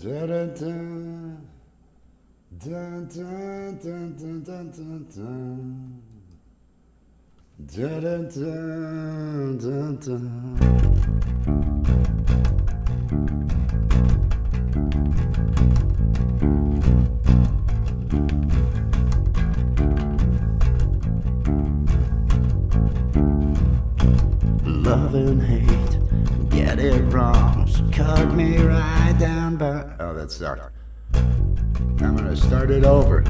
Da da da. Da da da da da da da. Da da da da da. Love and hate, get it wrong. She cut me right down by. Oh, that sucked. I'm gonna start it over.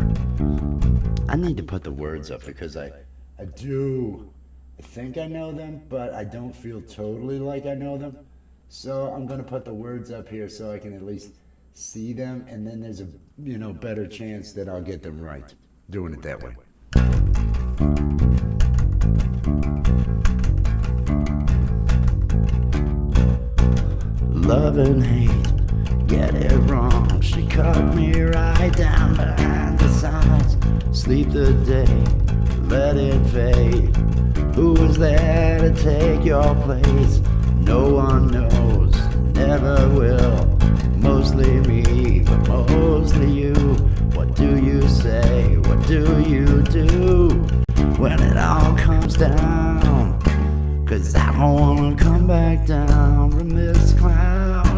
I need to put the words up because I think I know them, but I don't feel totally like I know them. So I'm gonna put the words up here so I can at least see them, and then there's a better chance that I'll get them right. Doing it that way. Love and hate, get it wrong. She cut me right down behind the sides. Sleep the day, let it fade. Who was there to take your place? No one knows, never will. Mostly me, but mostly you. What do you say? What do you do when it all comes down? 'Cause I don't wanna come back down from this cloud.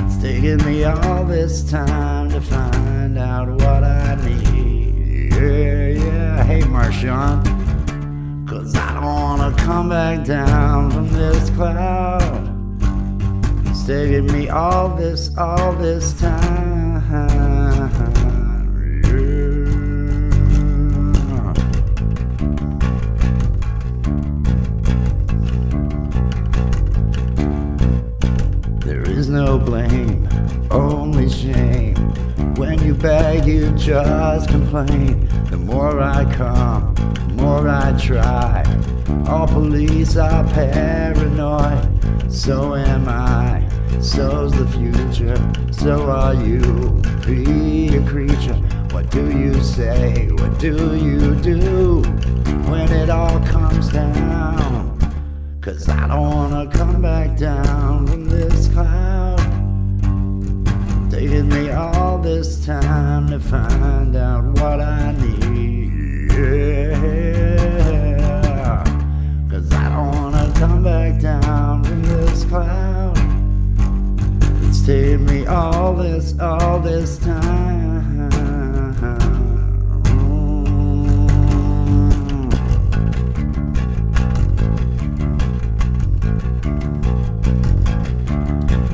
It's taking me all this time to find out what I need. Yeah, hey Marshawn. 'Cause I don't wanna come back down from this cloud. It's taking me all this time. Yeah. There is no blame, only shame. When you beg, you just complain. The more I come, the more I try. All police are paranoid. So am I, so's the future. So are you, be a creature. What do you say, what do you do when it all comes down? 'Cause I don't wanna come back down from this cloud. Taking me all this time to find out what I need. Yeah. 'Cause I don't wanna come back down from this cloud. It's taking me all this time.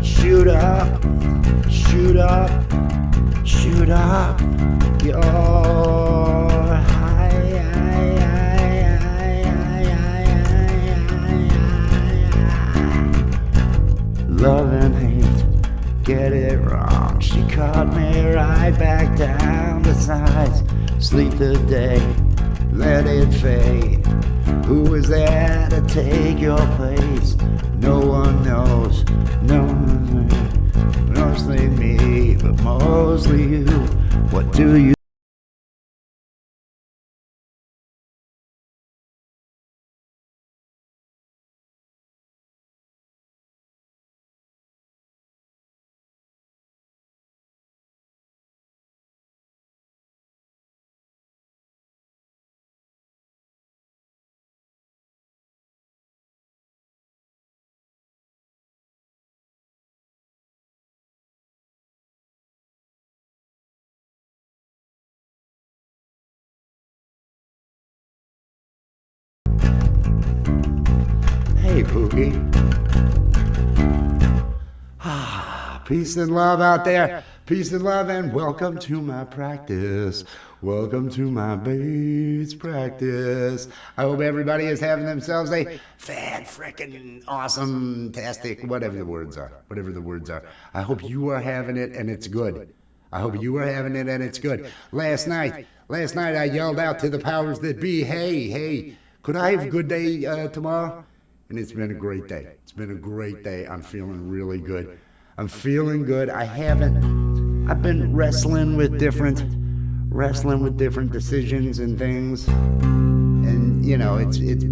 Shoot up, shoot up, shoot up your love and hate, get it wrong. She cut me right back down the sides. Sleep the day, let it fade. Who was there to take your place? No one knows, no one knows. Mostly me, but mostly you. What do you Hey, Pookie. Peace and love out there. Peace and love, and welcome to my practice. Welcome to my bass practice. I hope everybody is having themselves a fat, frickin' awesome, tastic, whatever the words are. Whatever the words are. I hope you are having it and it's good. I hope you are having it and it's good. Last night I yelled out to the powers that be, hey, could I have a good day tomorrow? And it's been a great day. It's been a great day. I'm feeling really good. I'm feeling good. I've been wrestling with different decisions and things. And it's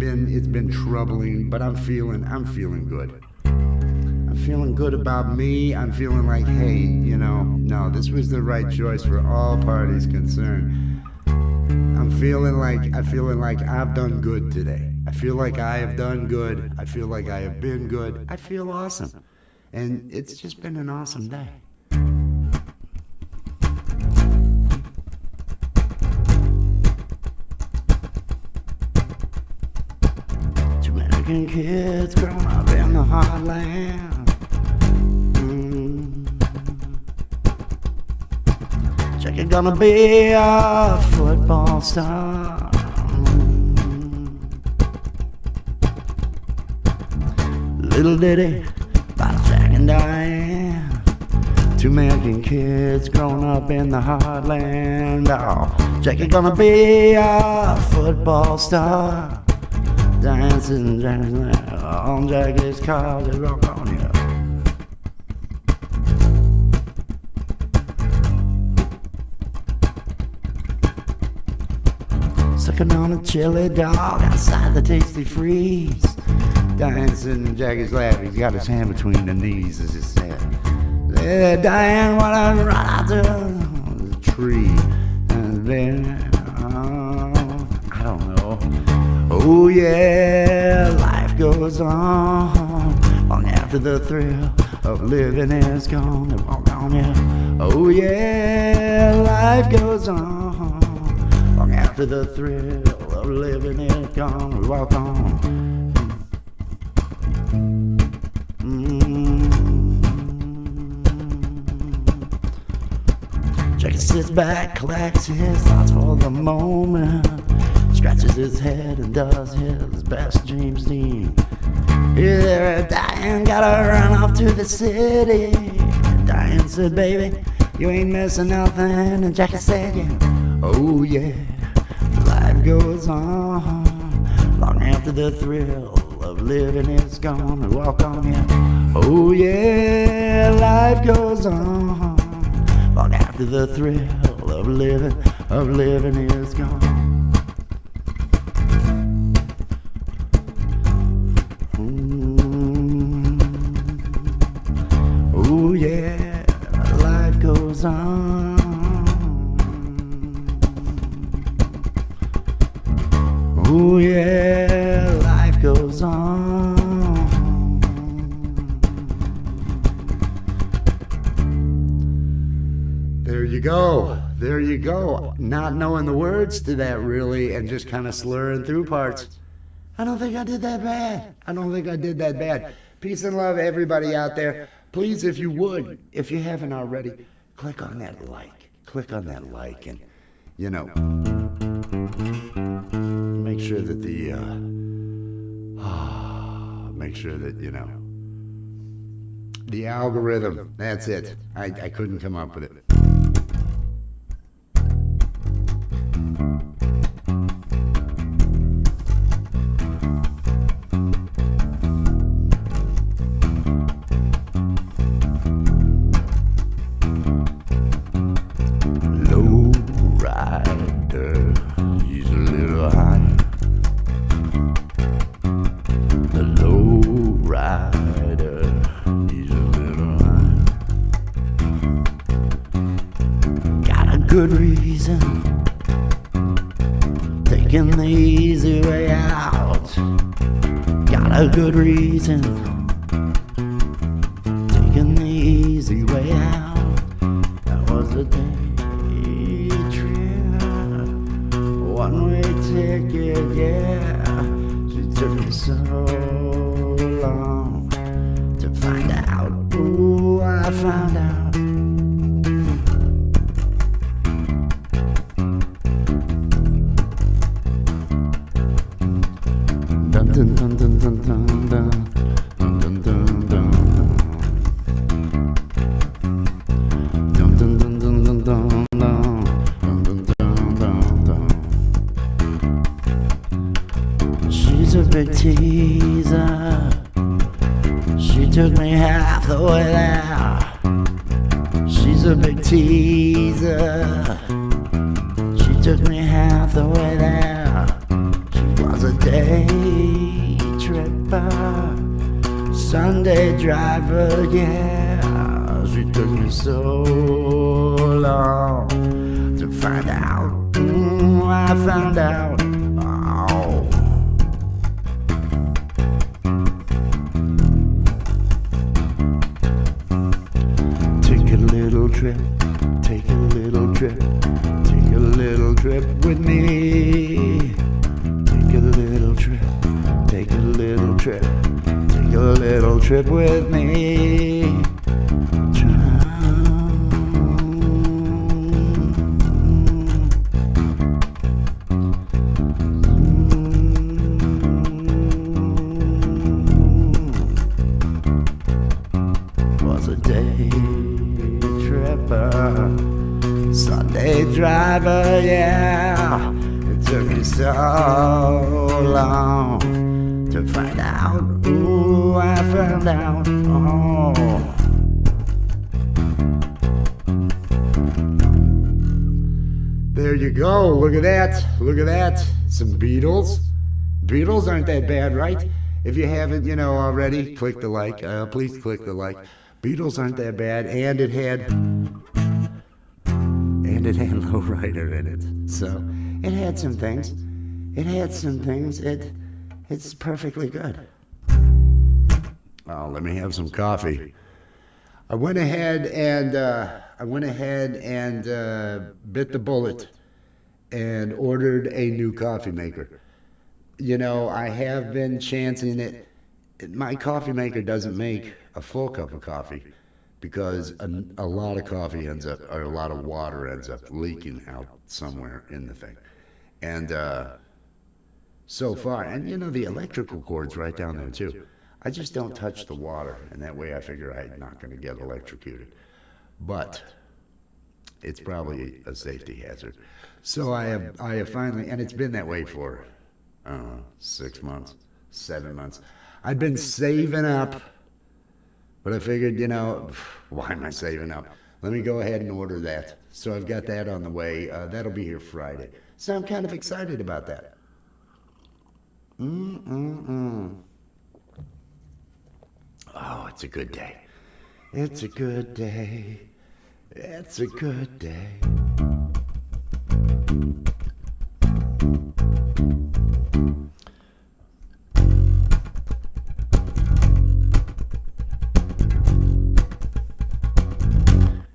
been troubling, but I'm feeling good. I'm feeling good about me. I'm feeling like, hey, you know, no, this was the right choice for all parties concerned. I'm feeling like I've done good today. I feel like I have done good. I feel like I have been good. I feel awesome. And it's just been an awesome day. Two American kids growing up in the heartland. Jackie gonna be a football star. Little ditty about Jack and Diane. Two American kids growing up in the heartland. Oh, Jackie gonna be a football star. Dancing, dancing on Jackie's car. They rock on you. Sucking on a chili dog outside the Tasty Freeze. Dancing, Jackie's laughing. He's got his hand between the knees as he said, "Yeah, Diane, what I run out to the tree." And then, I don't know. Oh yeah, life goes on long after the thrill of living is gone. And walk on, yeah. Oh yeah, life goes on long after the thrill of living is gone. We walk on. Jackie sits back, collects his thoughts for the moment, scratches his head and does his best James Dean. Yeah, Diane gotta run off to the city. Diane said, "Baby, you ain't missing nothing." And Jackie said, "Yeah, oh yeah, life goes on long after the thrill of living is gone." We walk on, yeah. Oh yeah, life goes on long after the thrill of living is gone. Oh yeah, life goes on. Oh yeah, life goes on. There you go. Not knowing the words to that really and just kind of slurring through parts. I don't think I did that bad. Peace and love, everybody out there. Please, if you would, if you haven't already, click on that like. And, you know, make sure that you know, the algorithm, that's it. I couldn't come up with it. Low rider, he's a little high. The low rider, he's a little high. Got a good reason, taking the easy way out. Got a good reason, taking the easy way out. That was a day trip, one-way ticket, yeah. She took me so long to find out. Ooh, I found out. Dun dun dun dun dun dun dun dun dun dun dun. Dun dun dun dun dun dun dun dun dun dun. She's a big teaser. She took me half the way there. She's a big teaser. She took me half the way there. She was a day tripper, Sunday driver, yeah. She took me so long to find out. I found out. Oh. Take a little trip, take a little trip, take a little trip with me. Take a little trip, take a little trip, take a little trip with me. Was a day tripper, Sunday driver, yeah. It took me so long to find out. Ooh, I found out. Oh. There you go. Look at that. Look at that. Some Beatles. Beatles aren't that bad, right? If you haven't, already, click the like. Please click the like. Beatles aren't that bad, and it had Lowrider in it. So it had some things. It's perfectly good. Oh, let me have some coffee. I went ahead and bit the bullet and ordered a new coffee maker. I have been chancing it. My coffee maker doesn't make a full cup of coffee because a lot of coffee ends up, or a lot of water ends up leaking out somewhere in the thing. And so far, and the electrical cord's right down there too. I just don't touch the water, and that way I figure I'm not going to get electrocuted. But it's probably a safety hazard. So I have finally, and it's been that way for 6 months, 7 months. I've been saving up, but I figured, why am I saving up? Let me go ahead and order that. So I've got that on the way. That'll be here Friday. So I'm kind of excited about that. Oh, it's a good day. It's a good day. It's a good day.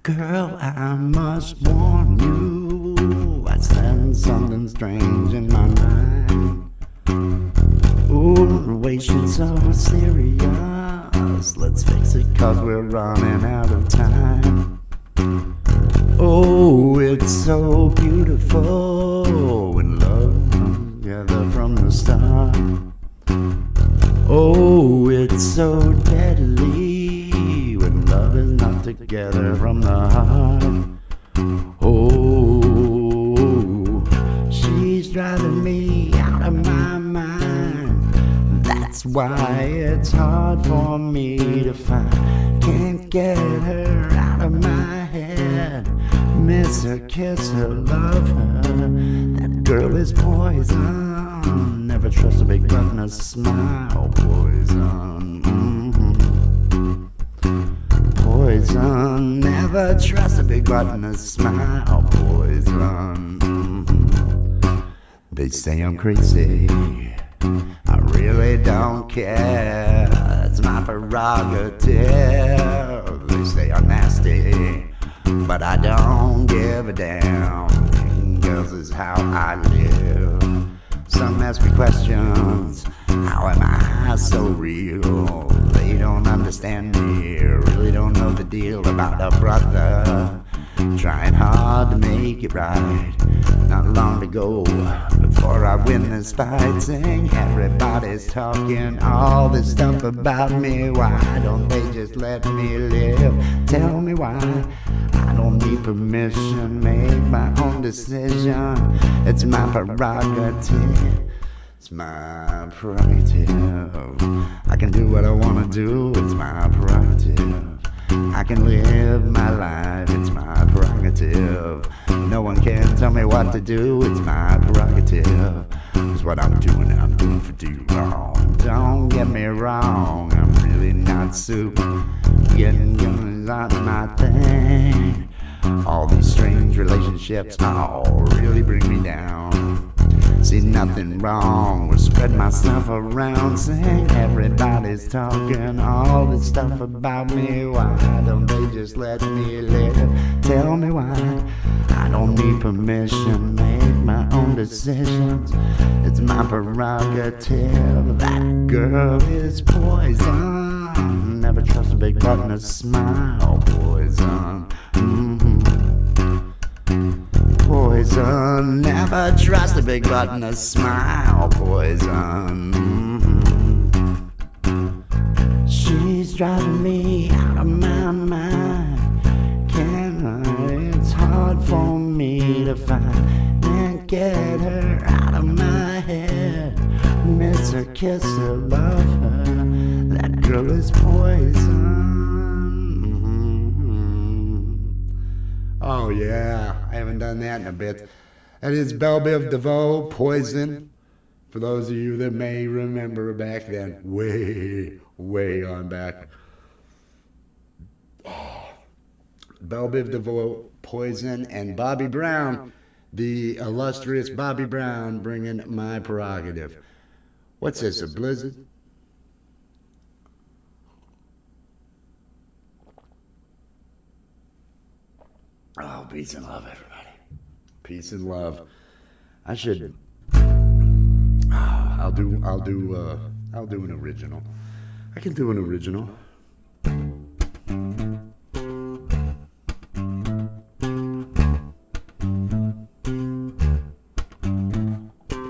Girl, I must warn you, I sense something strange in my mind. Ooh, the way she's so serious. Let's fix it, 'cause we're running out of time. Oh, it's so beautiful when love comes together from the start. Oh, it's so deadly when love is not together from the heart. Oh, she's driving me out of my mind. That's why it's hard for me to find. Can't get her out of my head. Miss her, kiss her, love her. That girl is poison. Never trust a big button, a smile. Poison. Poison. Never trust a big button, a smile. Poison. They say I'm crazy. I really don't care. It's my prerogative. They say I'm nasty, but I don't give a damn. Girls is how I live. Some ask me questions. How am I so real? They don't understand me. Really don't know the deal about a brother trying hard to make it right. Not long to go before I win this fight. Saying everybody's talking all this stuff about me. Why don't they just let me live? Tell me why. I don't need permission, make my own decision. It's my prerogative. It's my prerogative. I can do what I want to do. It's my prerogative. I can live my life. It's my prerogative. No one can tell me what to do, it's my prerogative. It's what I'm doing for too long. Don't get me wrong, I'm really not super. Getting is not my thing. All these strange relationships all really bring me down. See nothing wrong with spreading myself around, saying everybody's talking all this stuff about me. Why don't they just let me live? Tell me why I don't need permission, make my own decisions. It's my prerogative. That girl is poison. Never trust a big button to smile. Poison. Poison. Never trust a big button to smile. Poison. She's driving me out of my mind. It's hard for me to find and get her out of my head. Miss her, kiss her, love her. That girl is poison. Oh yeah, I haven't done that in a bit. That is Belle Biv DeVoe, Poison. For those of you that may remember back then, way on back. Belle Biv DeVoe, Poison, and Bobby Brown, the illustrious Bobby Brown, bringing My Prerogative. What's this, a blizzard? Oh, peace and love, everybody. Peace and love. I should. I'll do an original. I can do an original.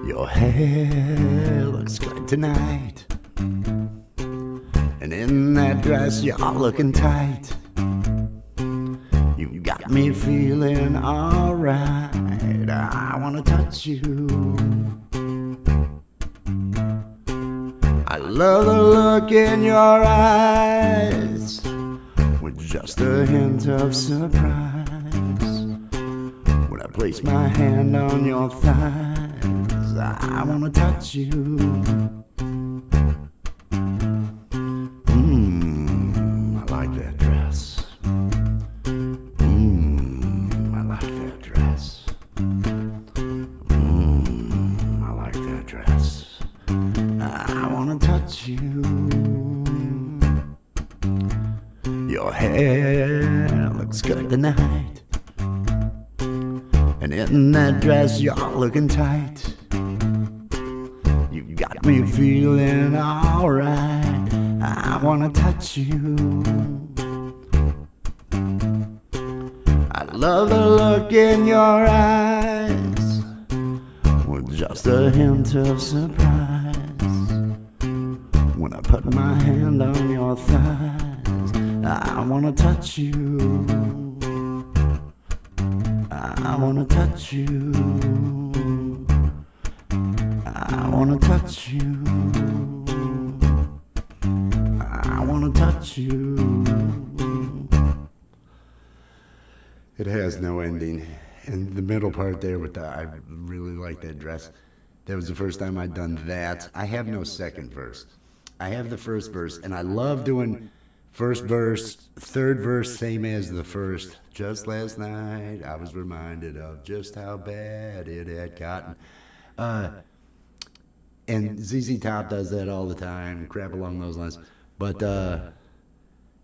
Your hair looks good tonight, and in that dress you're looking tight. You got me feeling alright. I wanna touch you. I love the look in your eyes, with just a hint of surprise. When I place my hand on your thighs, I wanna touch you. I like that dress. I like that dress. I like that dress. I wanna touch you. Your hair looks good tonight, and in that dress you're looking tight. You got me feeling alright. I wanna touch you. I love the look in your eyes, with just a hint of surprise. When I put my hand on your thighs, I wanna touch you. I wanna touch you. I wanna touch you. I wanna touch you. It has no ending. And the middle part there with the, I really like that dress. That was the first time I'd done that. I have no second verse. I have the first verse, and I love doing first verse, third verse, same as the first. Just last night, I was reminded of just how bad it had gotten. And ZZ Top does that all the time, crap along those lines. But I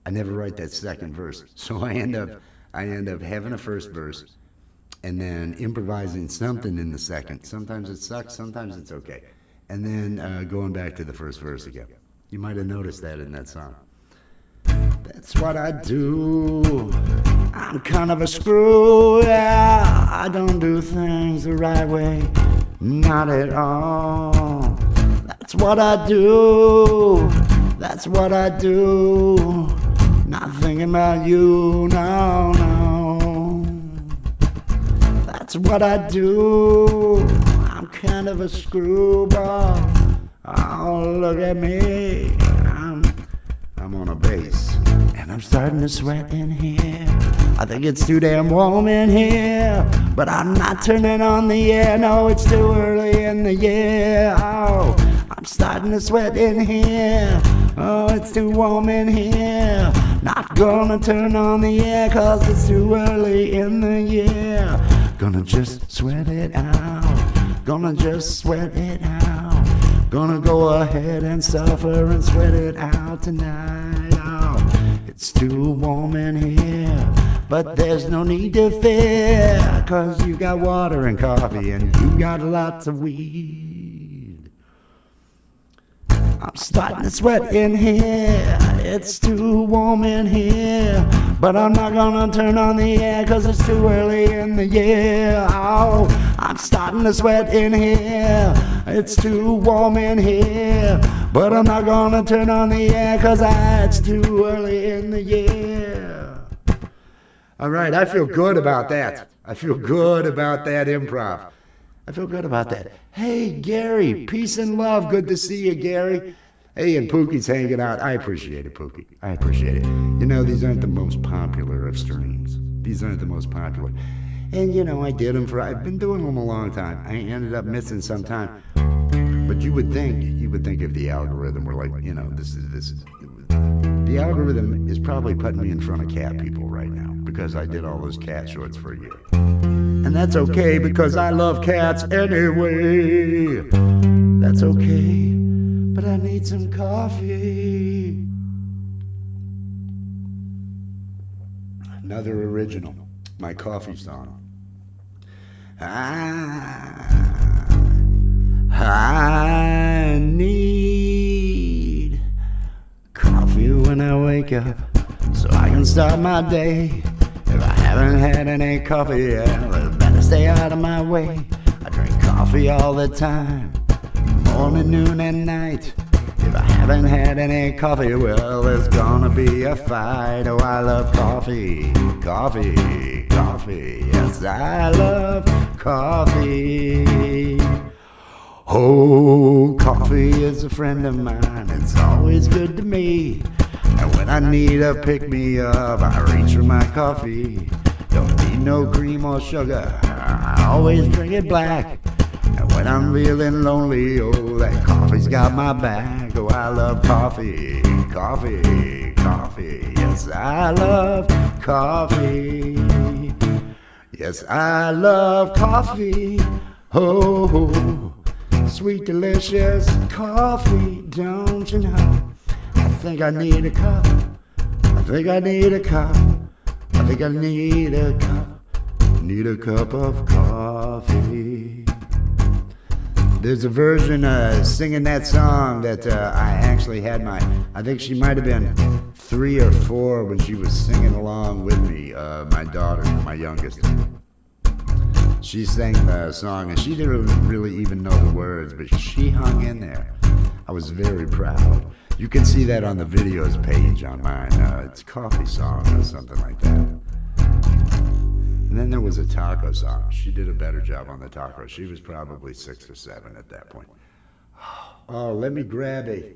never write that second verse, so I end up having a first verse and then improvising something in the second. Sometimes it sucks, sometimes it's okay, and then going back to the first verse again. You might have noticed that in that song. That's what I do. I'm kind of a screw, yeah. I don't do things the right way, not at all. That's what I do. That's what I do. Not thinking about you, no, no. That's what I do. I'm kind of a screwball. Oh, look at me. I'm on a bass, and I'm starting to sweat in here. I I think it's too damn warm in here, but I'm not turning on the air. No, it's too early in the year. Oh, I'm starting to sweat in here. Oh, it's too warm in here. Not gonna turn on the air 'cause it's too early in the year. Gonna just sweat it out. Gonna just sweat it out. Gonna go ahead and suffer and sweat it out tonight. Oh, it's too warm in here, but there's no need to fear, 'cause you got water and coffee and you got lots of weed. I'm starting to sweat in here. It's too warm in here, but I'm not gonna turn on the air 'cause it's too early in the year. Oh, I'm starting to sweat in here. It's too warm in here, but I'm not gonna turn on the air 'cause it's too early in the year. All right, I feel good about that. I feel good about that improv. I feel good about that. Hey, Gary, peace and love. Good to see you, Gary. Hey, and Pookie's hanging out. I appreciate it, Pookie. I appreciate it. You know, these aren't the most popular of streams. These aren't the most popular. And, you know, I did them I've been doing them a long time. I ended up missing some time. But you would think if the algorithm were like, you know, the algorithm is probably putting me in front of cat people right now because I did all those cat shorts for a year. And that's okay because I love cats anyway. That's okay, but I need some coffee. Another original, my coffee song. I need coffee when I wake up so I can start my day. If I haven't had any coffee yet, well, better stay out of my way. I drink coffee all the time, morning, noon, and night. If I haven't had any coffee, well, there's gonna be a fight. Oh, I love coffee, coffee, coffee. Yes, I love coffee. Oh, coffee is a friend of mine. It's always good to me. And when I need a pick-me-up, I reach for my coffee. Don't need no cream or sugar. I always drink it black. And when I'm feeling lonely, oh, that coffee's got my back. Oh, I love coffee, coffee, coffee. Yes, I love coffee. Yes, I love coffee. Oh, sweet, delicious coffee, don't you know? I think I need a cup. I think I need a cup. I think I need a cup. Need a cup of coffee. There's a version singing that song that I actually had I think she might have been 3 or 4 when she was singing along with me, my daughter, my youngest. She sang the song and she didn't really even know the words, but she hung in there. I was very proud. You can see that on the videos page on mine. It's Coffee Song or something like that. And then there was a taco song. She did a better job on the taco. She was probably 6 or 7 at that point. Oh, let me grab a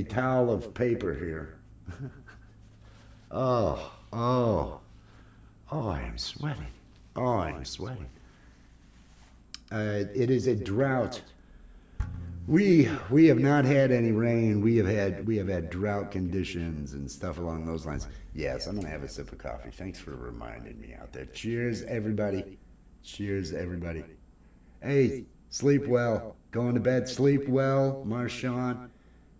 towel of paper here. Oh, I am sweating. Oh, I am sweating. It is a drought. We have not had any rain. We have had drought conditions and stuff along those lines. Yes, I'm gonna have a sip of coffee. Thanks for reminding me out there. Cheers, everybody. Cheers, everybody. Hey, sleep well. Going to bed. Sleep well, Marshawn.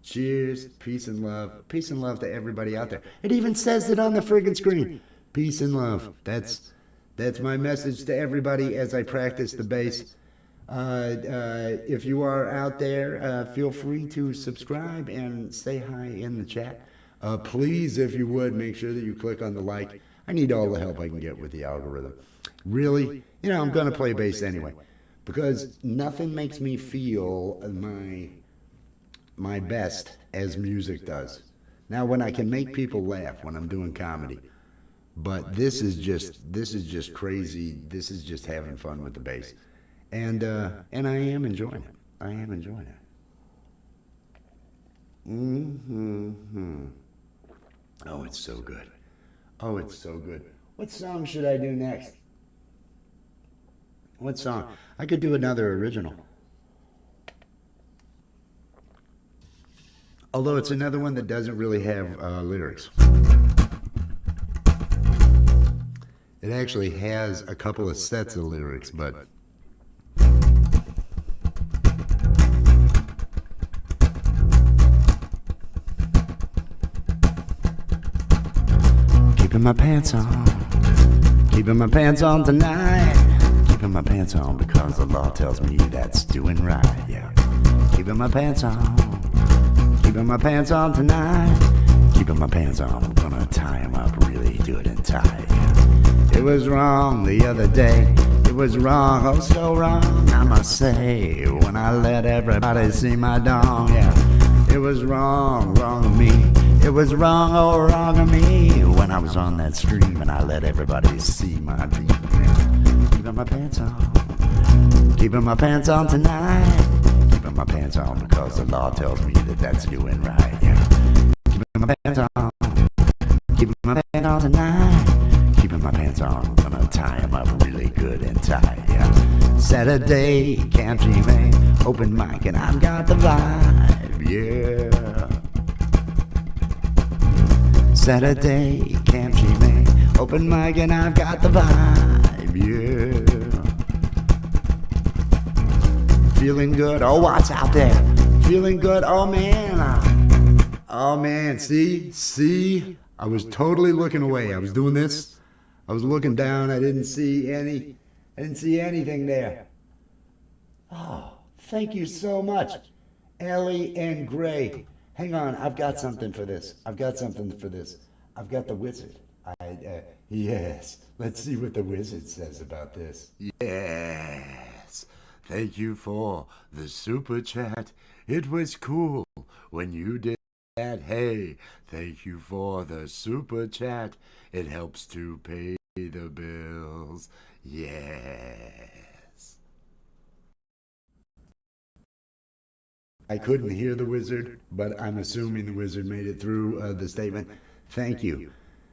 Cheers. Peace and love. Peace and love to everybody out there. It even says it on the friggin' screen. Peace and love. That's my message to everybody as I practice the bass. If you are out there, feel free to subscribe and say hi in the chat. Please, if you would, make sure that you click on the like. I need all the help I can get with the algorithm. Really, you know, I'm going to play bass anyway, because nothing makes me feel my best as music does. Now, when I can make people laugh when I'm doing comedy, but this is just crazy. This is just having fun with the bass. And I am enjoying it. I am enjoying it. Oh, it's so good. Oh, it's so good. What song should I do next? What song? I could do another original. Although it's another one that doesn't really have lyrics. It actually has a couple of sets of lyrics, but keeping my pants on, keeping my pants on tonight, keeping my pants on because the law tells me that's doing right, yeah. Keeping my pants on, keeping my pants on tonight, keeping my pants on, I'm gonna tie 'em up really good and tight, yeah. It was wrong the other day, it was wrong, oh so wrong, I must say, when I let everybody see my dong, yeah. It was wrong, wrong of me, it was wrong, oh wrong of me, when I was on that stream and I let everybody see my dream, yeah. Keeping my pants on, keeping my pants on tonight, keeping my pants on because the law tells me that that's doing right, yeah. Keeping my pants on, keeping my pants on tonight, keeping my pants on, I'm gonna tie 'em up really good and tight, yeah. Saturday, Camp G-Man, open mic, and I've got the vibe, yeah. Saturday, Camp G-Man, open mic, and I've got the vibe, yeah. Feeling good, oh what's out there? Feeling good, oh man, see? I was totally looking away, I was doing this. I was looking down, I didn't see anything there. Oh, thank you so much, Ellie and Gray. Hang on, I've got something for this. I've got the wizard. Yes, let's see what the wizard says about this. Yes, thank you for the super chat. It was cool when you did that. Hey, thank you for the super chat. It helps to pay the bills. Yes. I couldn't hear the wizard, but I'm assuming the wizard made it through the statement. Thank you.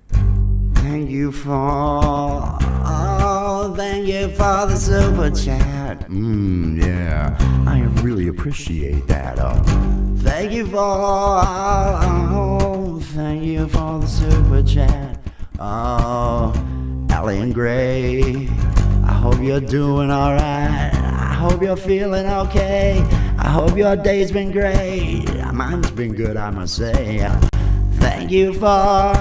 Thank you for the super chat. Yeah, I really appreciate that. Thank you for the super chat. Oh, Allie and Gray, I hope you're doing alright. I hope you're feeling okay. I hope your day's been great. Mine's been good, I must say. Thank you for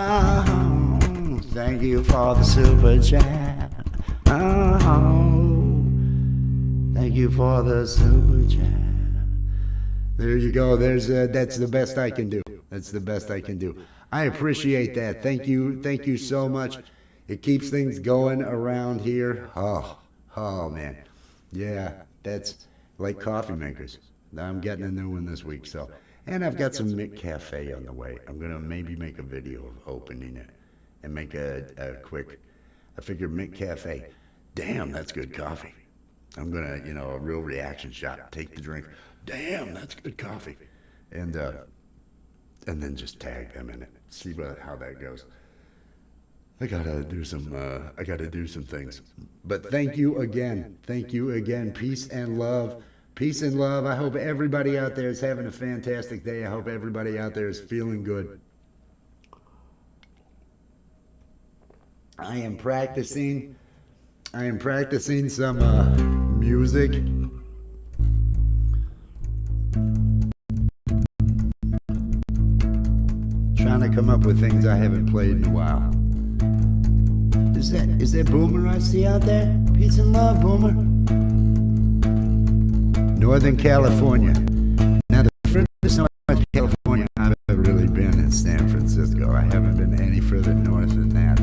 the super chat. Oh, thank you for the super chat. There you go. That's the best I can do. That's the best I can do. I appreciate that. Thank you so much. It keeps things going around here. Oh man. Yeah, that's like coffee makers. I'm getting a new one this week, so. And I've got some Mick Cafe on the way. I'm gonna maybe make a video of opening it and make a quick. I figured Mick Cafe. Damn, that's good coffee. I'm gonna, a real reaction shot. Take the drink. Damn, that's good coffee, and then just tag them in it. See how that goes. I gotta do some things. But thank you again. Peace and love. Peace and love. I hope everybody out there is having a fantastic day. I hope everybody out there is feeling good. I am practicing some music. Trying to come up with things I haven't played in a while. Is that Boomer I see out there? Peace and love, Boomer. Northern California. Now the furthest North California I've ever really been is San Francisco. I haven't been any further north than that.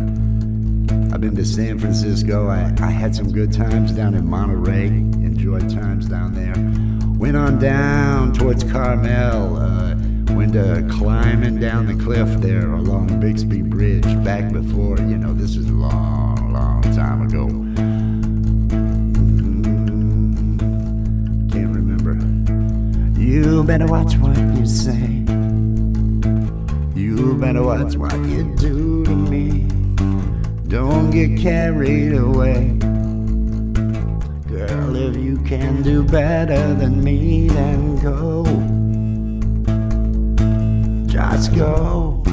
I've been to San Francisco. I had some good times down in Monterey. Enjoyed times down there. Went on down towards Carmel. Went climbing down the cliff there along Bixby Bridge back before, this was a long time ago. Can't remember. You better watch what you say. You better watch what you do to me. Don't get carried away. Girl, if you can do better than me, then go. Just go.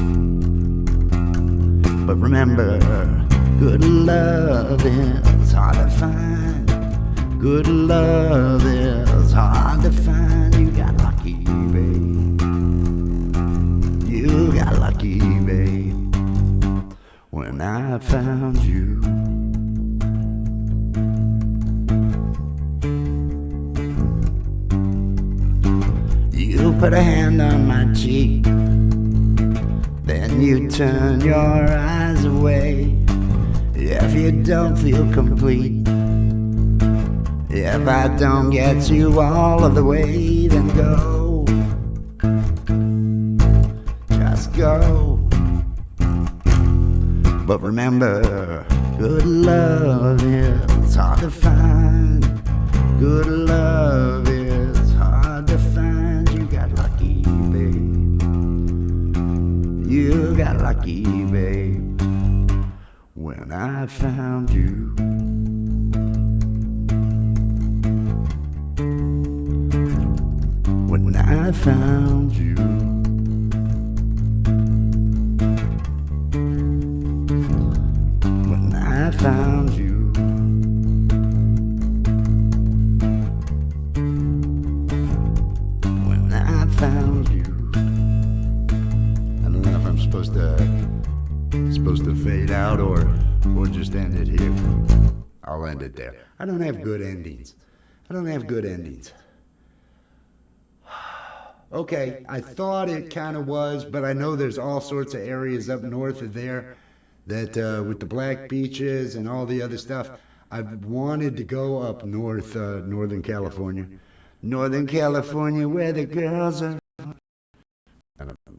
But remember, good love is hard to find. Good love is hard to find. You got lucky, babe. You got lucky, babe, when I found you. You put a hand on my cheek, then you turn your eyes away. If you don't feel complete, if I don't get you all of the way, then go. Just go. But remember, good love is hard to find. Good love is hard to find. You got lucky, babe. You got lucky, babe, when I found you. When I found you. When I found you. When I found you. I don't know if I'm supposed to fade out or just end it here. I'll end it there. I don't have good endings. Okay, I thought it kind of was, but I know there's all sorts of areas up north of there that with the black beaches and all the other stuff. I've wanted to go up north, Northern California. Northern California, where the girls are. I don't know.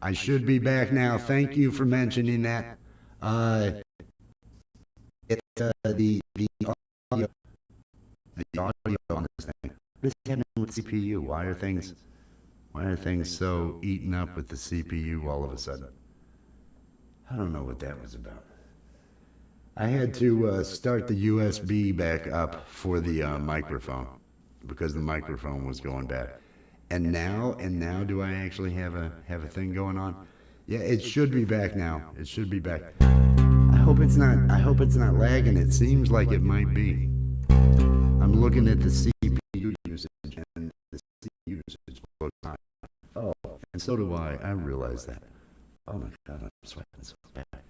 I should be back now. Thank you for mentioning that. The audio on this thing. What is happening with CPU? Why are things so eaten up with the CPU all of a sudden? I don't know what that was about. I had to start the USB back up for the microphone because the microphone was going bad. And now do I actually have a thing going on? Yeah, it should be back now. It should be back. I hope it's not lagging. It seems like it might be. I'm looking at the CPU usage and the CPU usage looks high. Oh, and so do I. I realize that. Oh my God, I'm sweating so bad.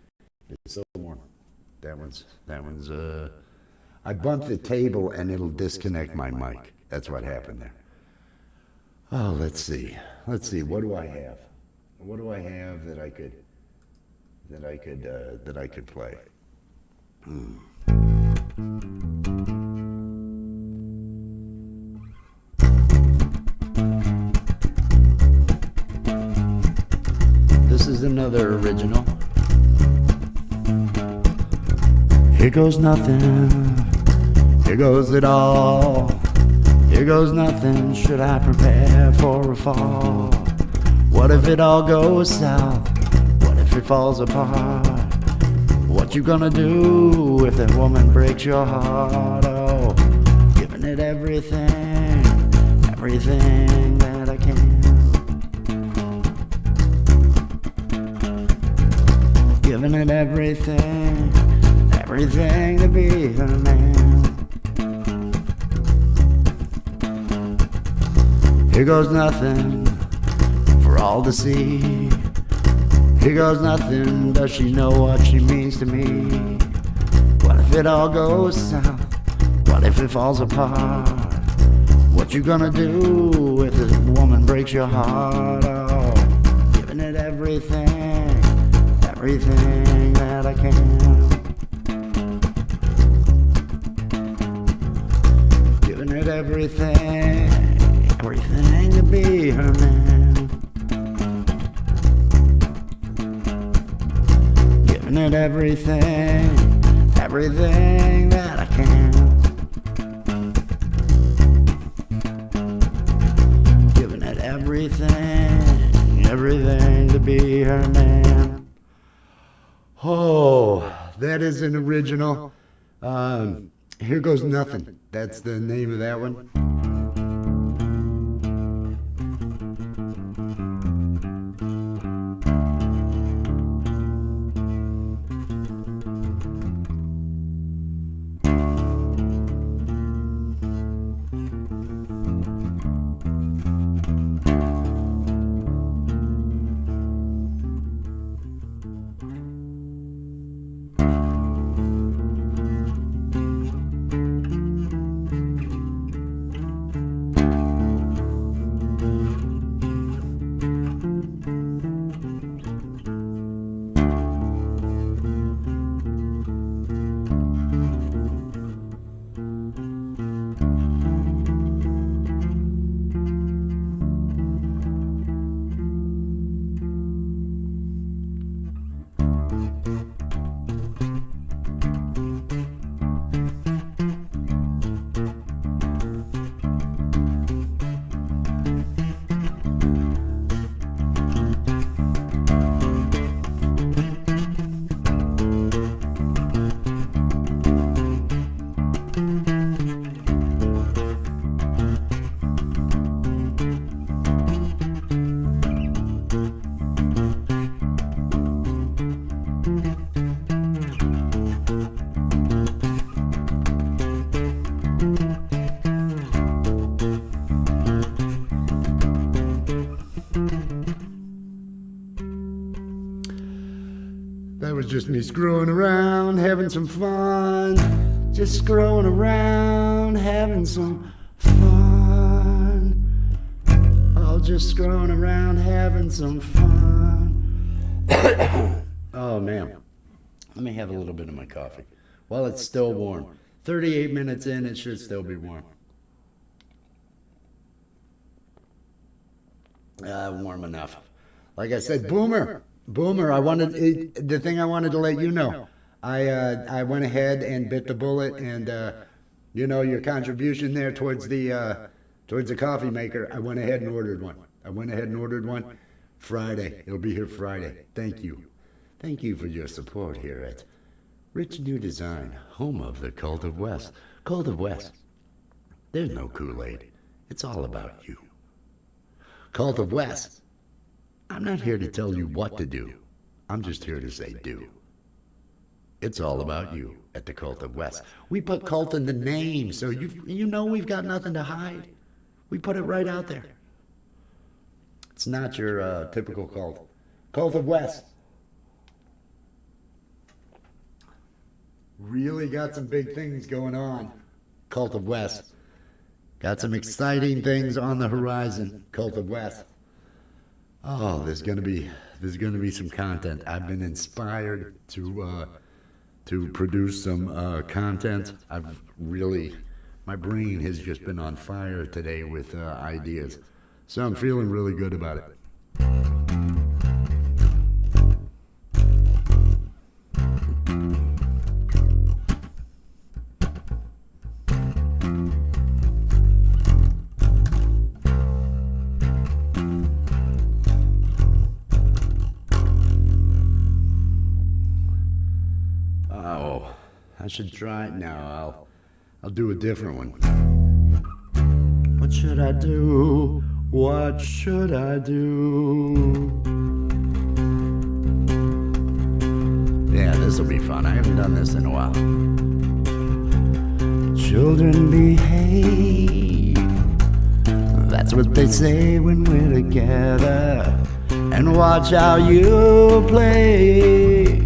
It's so warm. That one's I bumped the table and it'll disconnect my mic. That's what happened there. Oh, let's see. What do I have? What do I have that I could play? This is another original. Here goes nothing. Here goes it all. Here goes nothing. Should I prepare for a fall? What if it all goes south? What if it falls apart? What you gonna do if that woman breaks your heart? Oh, giving it everything, everything that I can. Giving it everything, everything to be her man. Here goes nothing for all to see. Here goes nothing, does she know what she means to me? What if it all goes south? What if it falls apart? What you gonna do if this woman breaks your heart? Oh, giving it everything, everything that I can. Giving it everything, everything to be her man. Giving it everything, everything that I can. Giving it everything, everything to be her man. Oh, that is an original. Here Goes Nothing. That's the name of that one. That was just me screwing around, having some fun. Just screwing around, having some fun. Oh, just screwing around, having some fun. Oh, man. Let me have a little bit of my coffee while it's still warm. 38 minutes in, it should still be warm. Warm enough. Like I said, Boomer, I wanted the thing I wanted to let you know. I went ahead and bit the bullet, and you know, your contribution there towards the coffee maker. I went ahead and ordered one. Friday. It'll be here Friday. Thank you for your support here at Rich New Design, home of the Cult of Wes. Cult of Wes. There's no Kool-Aid. It's all about you. Cult of Wes. I'm not here to tell you what to do. I'm just here to say do. It's all about you at the Cult of Wes. We put cult in the name, so you know we've got nothing to hide. We put it right out there. It's not your typical cult. Cult of Wes. Really got some big things going on. Cult of Wes. Got some exciting things on the horizon. Cult of Wes. Oh, there's gonna be some content. I've been inspired to produce some content. My brain has just been on fire today with ideas, so I'm feeling really good about it. should try it now. I'll do a different one. What should I do? What should I do? Yeah, this'll be fun. I haven't done this in a while. Children behave. That's what they say when we're together. And watch how you play.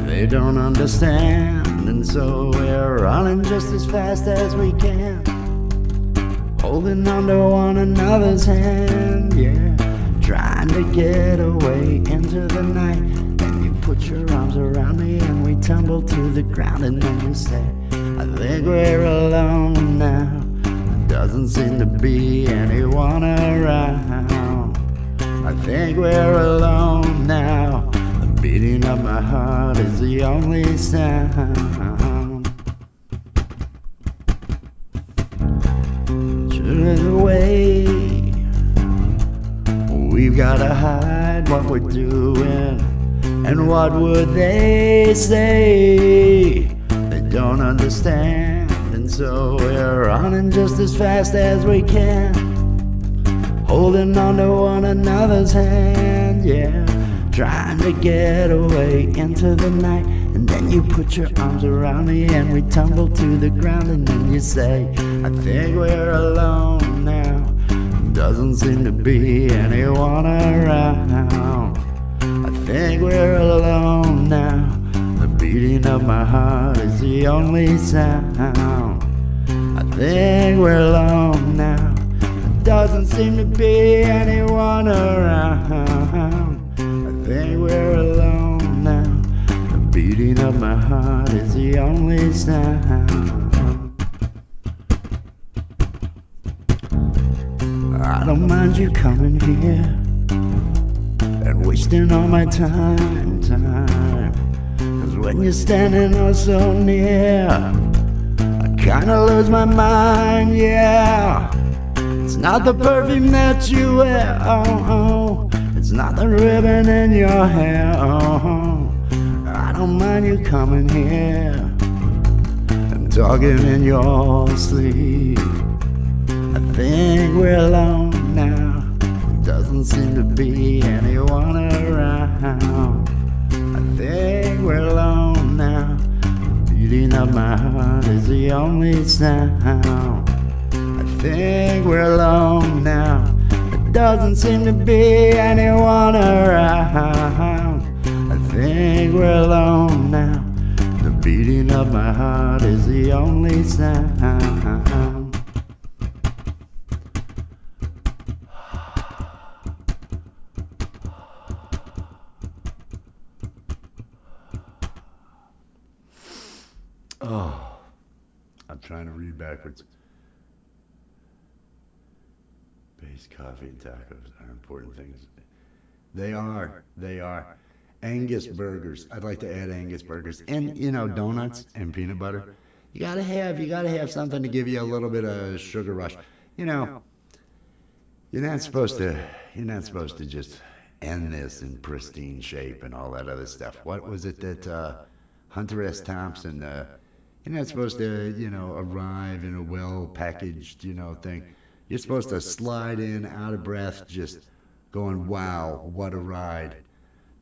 They don't understand, and so we're running just as fast as we can, holding on to one another's hand, yeah. Trying to get away into the night. And you put your arms around me and we tumble to the ground. And then you say, I think we're alone now. Doesn't seem to be anyone around. I think we're alone now. The beating of my heart is the only sound. Should the way we've gotta hide what we're doing. And what would they say? They don't understand, and so we're running just as fast as we can, holding on to one another's hand, yeah. Trying to get away into the night. And then you put your arms around me and we tumble to the ground. And then you say, I think we're alone now. Doesn't seem to be anyone around. I think we're alone now. The beating of my heart is the only sound. I think we're alone now. Doesn't seem to be anyone around. I think we're alone now. The beating of my heart is the only sound. I don't mind you coming here and wasting all my time. Cause when you're standing oh so near, I kinda lose my mind, yeah. It's not the perfume that you wear, oh. It's not the ribbon in your hair, oh. I don't mind you coming here and talking in your sleep. I think we're alone now. Doesn't seem to be anyone around. I think we're alone now. The beating of my heart is the only sound. I think we're alone now. There doesn't seem to be anyone around. I think we're alone now. The beating of my heart is the only sound. Oh, I'm trying to read backwards. Base, coffee, and tacos are important things. They are. Angus burgers. I'd like to add Angus burgers. And, you know, donuts and peanut butter. You gotta have something to give you a little bit of sugar rush. You know, you're not supposed to just end this in pristine shape and all that other stuff. What was it that Hunter S. Thompson, you're not supposed to, you know, arrive in a well-packaged, you know, thing. You're supposed to slide in, out of breath, just going, wow, what a ride.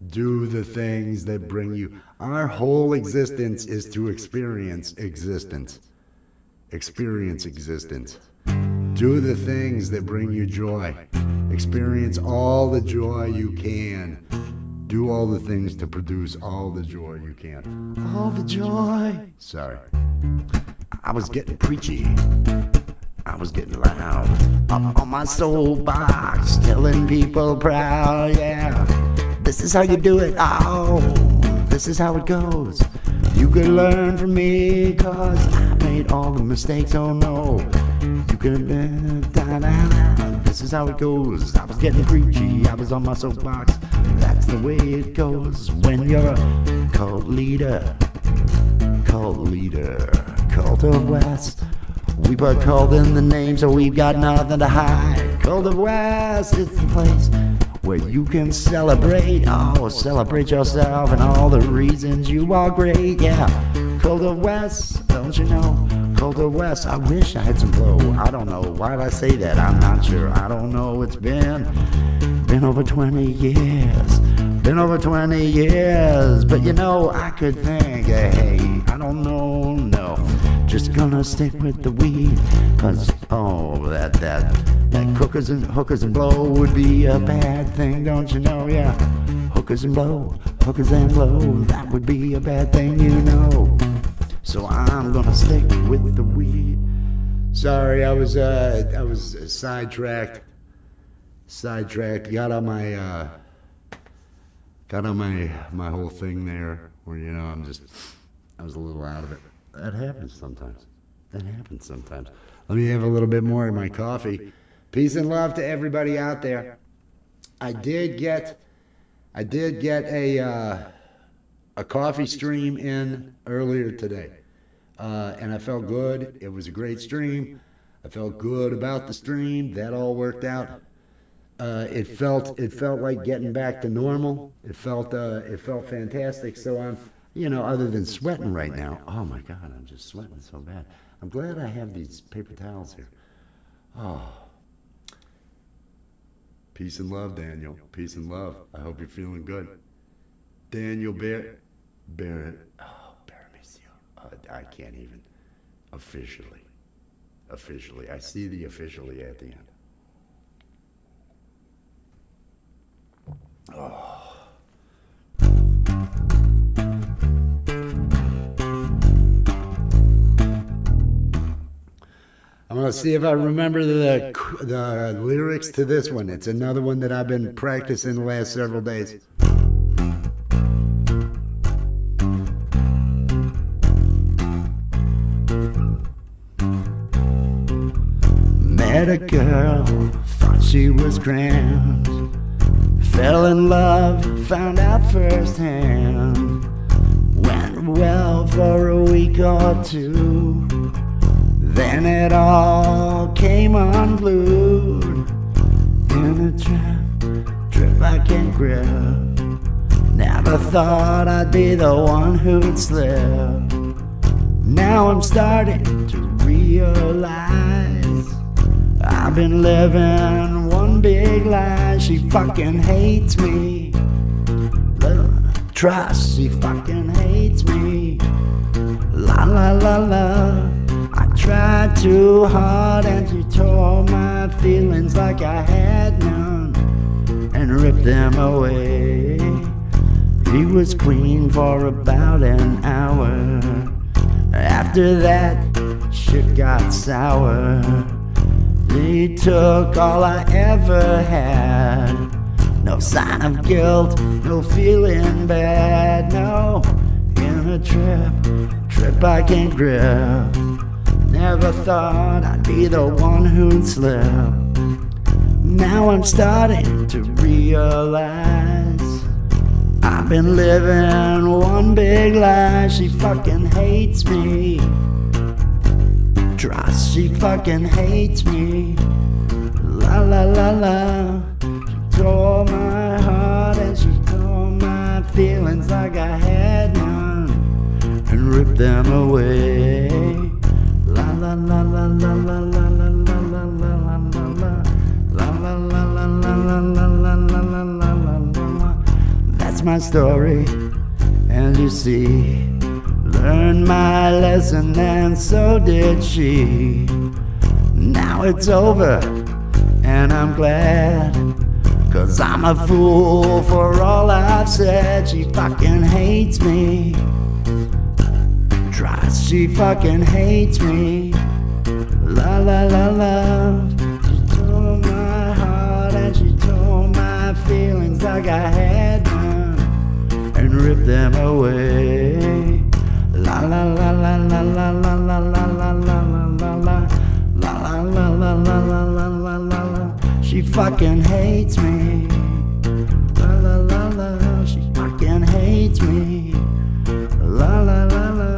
Do the things that bring you. Our whole existence is to experience existence. Experience existence. Do the things that bring you joy. Experience all the joy you can. Do all the things to produce all the joy you can. All the joy. Sorry. I was getting preachy. I was getting loud. Up on my soapbox, telling people proud, yeah. This is how you do it, oh. This is how it goes. You could learn from me, cause I made all the mistakes, oh no. You could this is how it goes. I was getting preachy, I was on my soapbox. That's the way it goes when you're a cult leader. Cult of Wes. We put cult in the name, so we've got nothing to hide. Cult of Wes, it's the place where you can celebrate. Oh, celebrate yourself and all the reasons you are great, yeah. Cult Cult of Wes, don't you know? Cult of Wes, I wish I had some blow. I don't know, why'd I say that? I'm not sure, I don't know. It's been over 20 years. Been over 20 years. But you know, I could think, hey, I don't know, no. Just gonna stick with the weed. Cause, oh, that hookers and blow would be a bad thing, don't you know? Yeah, hookers and blow, that would be a bad thing, you know. So I'm gonna stick with the weed. Sorry, I was sidetracked. Got on my whole thing there, where you know I was a little out of it. That happens sometimes. Let me have a little bit more of my coffee. Peace and love to everybody out there. I did get a coffee stream in earlier today, and I felt good. It was a great stream. I felt good about the stream. That all worked out. It felt like getting back to normal. It felt fantastic. So I'm, you know, other than sweating right now. Oh my God, I'm just sweating so bad. I'm glad I have these paper towels here. Oh. Peace and love, Daniel. Peace and love. I hope you're feeling good. Daniel Barrett. Oh, Barrett. I can't even. Officially. I see the officially at the end. Oh. I'm going to see if I remember the lyrics to this one. It's another one that I've been practicing the last several days. Met a girl, thought she was grand. Fell in love, found out firsthand. Went well for a week or two. Then it all came unglued. In a trip I can't grip. Never thought I'd be the one who'd slip. Now I'm starting to realize I've been living one big lie. She fucking hates me. Trust, she fucking hates me. La la la la. I tried too hard and she tore my feelings like I had none and ripped them away. He was queen for about an hour. After that, shit got sour. He took all I ever had. No sign of guilt, no feeling bad, no. In a trip I can't grip. Never thought I'd be the one who'd slip. Now I'm starting to realize I've been living one big lie. She fucking hates me. Trust, she fucking hates me. La la la la. She tore my heart and she tore my feelings like I had none and ripped them away. La la la la la la la la la la la la la la la. That's my story, and you see, learned my lesson, and so did she. Now it's over, and I'm glad, 'cause I'm a fool for all I've said. She fucking hates me. Trust, she fucking hates me. La la la la. She tore my heart and she tore my feelings like I had none and ripped them away. La la la la la la la la la la la la la la la la la la la. She fucking hates me. La la la la. She fucking hates me. La la la la.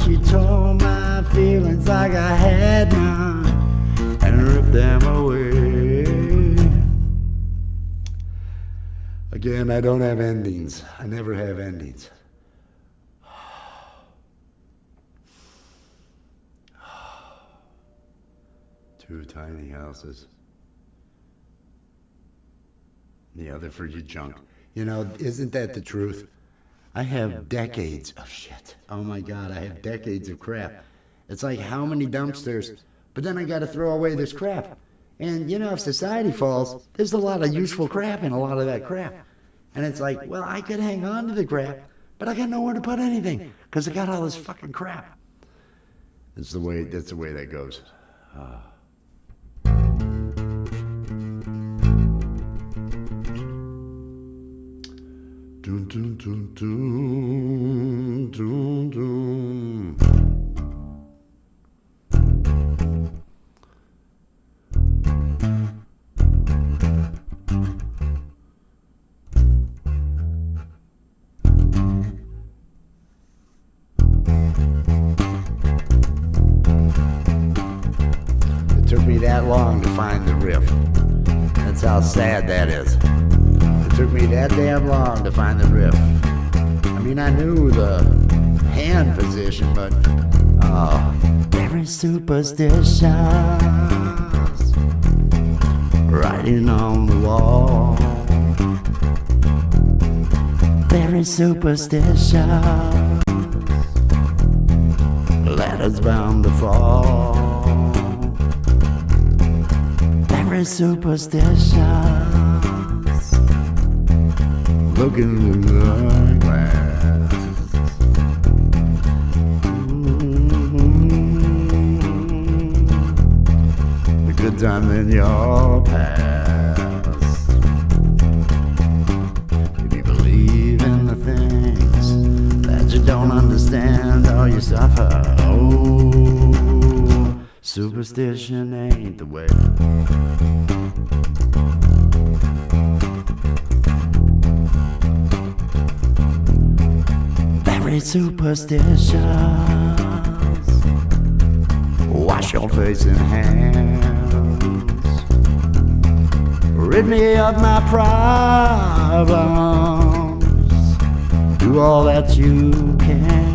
She tore my feelings like I had none and ripped them away. Again, I don't have endings. I never have endings. 2 tiny houses. The other for your junk. You know, isn't that the truth? I have decades of shit. Oh my God, I have decades of crap. It's like how many dumpsters? But then I got to throw away this crap. And you know, if society falls, there's a lot of useful crap in a lot of that crap. And it's like, well, I could hang on to the crap, but I got nowhere to put anything because I got all this fucking crap. That's the way that goes. Dun, dun, dun, dun, dun, dun. It took me that long to find the riff. That's how sad that is. It took me that damn long to find the riff. I mean, I knew the hand position, but very superstitious. Writing on the wall. Very superstitious. Letters bound to fall. Very superstitious. Looking in the glass. The good times in your past. If you believe in the things that you don't understand, or you suffer, oh, superstition ain't the way. Very superstitious. Wash your face and hands. Rid me of my problems. Do all that you can.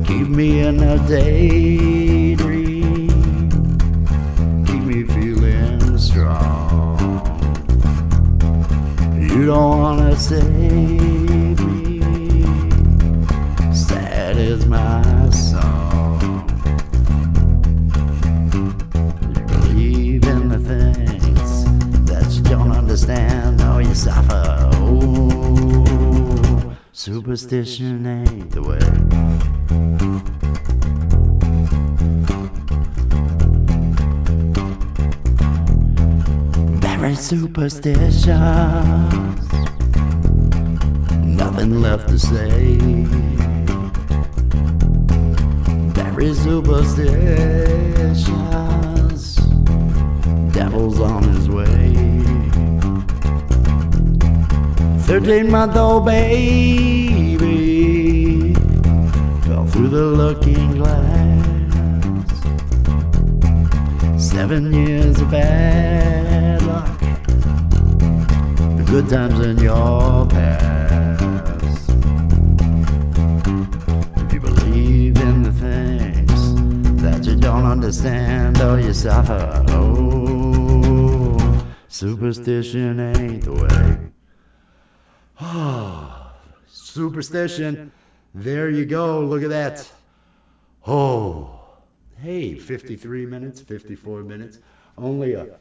Keep me in a daydream. Keep me feeling strong. You don't wanna save me. Sad is my song. You believe in the things that you don't understand, or you suffer. Oh, superstition ain't the way. Very superstitious. Nothing left to say. Very superstitious. Devil's on his way. 13-month-old baby fell through the looking glass. 7 years of bad luck. The good times in your past. If you believe in the things that you don't understand, or you suffer, oh, superstition ain't the way. Oh, superstition. There you go. Look at that. Oh, hey, 53 minutes, 54 minutes. Only a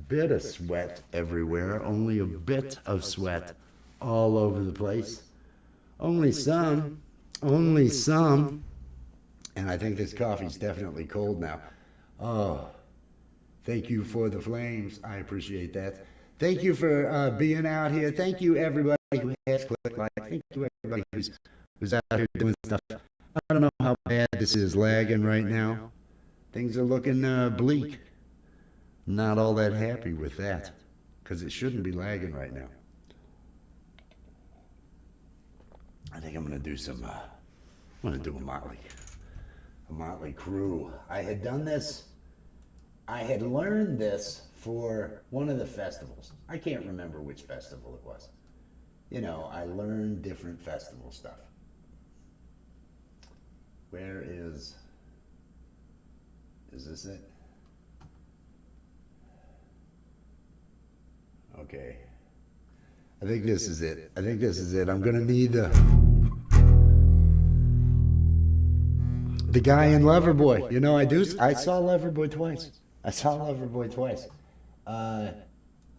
bit of sweat everywhere. Only a bit of sweat all over the place. Only some. Only some. And I think this coffee's definitely cold now. Oh, thank you for the flames. I appreciate that. Thank you for being out here. Thank you, everybody who has clicked like. Thank you, everybody who's out here doing stuff. I don't know how bad this is lagging right now. Things are looking bleak. Not all that happy with that, because it shouldn't be lagging right now. I think I'm gonna do some. I'm gonna do a Motley Crue. I had done this. I had learned this for one of the festivals. I can't remember which festival it was. You know, I learned different festival stuff. Where is this it? Okay. I think this is it. I think this is it. I'm gonna need the guy in Loverboy. You know, I saw Loverboy twice.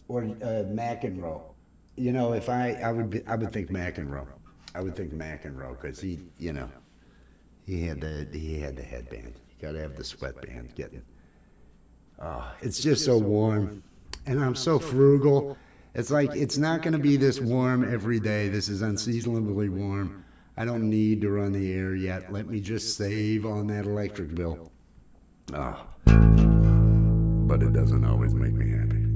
Or McEnroe. You know, if I would think McEnroe. I would think McEnroe because he, you know, he had the headband. You got to have the sweatband getting. It's just so warm, and I'm so frugal. It's like it's not going to be this warm every day. This is unseasonably warm. I don't need to run the air yet. Let me just save on that electric bill. But it doesn't always make me happy.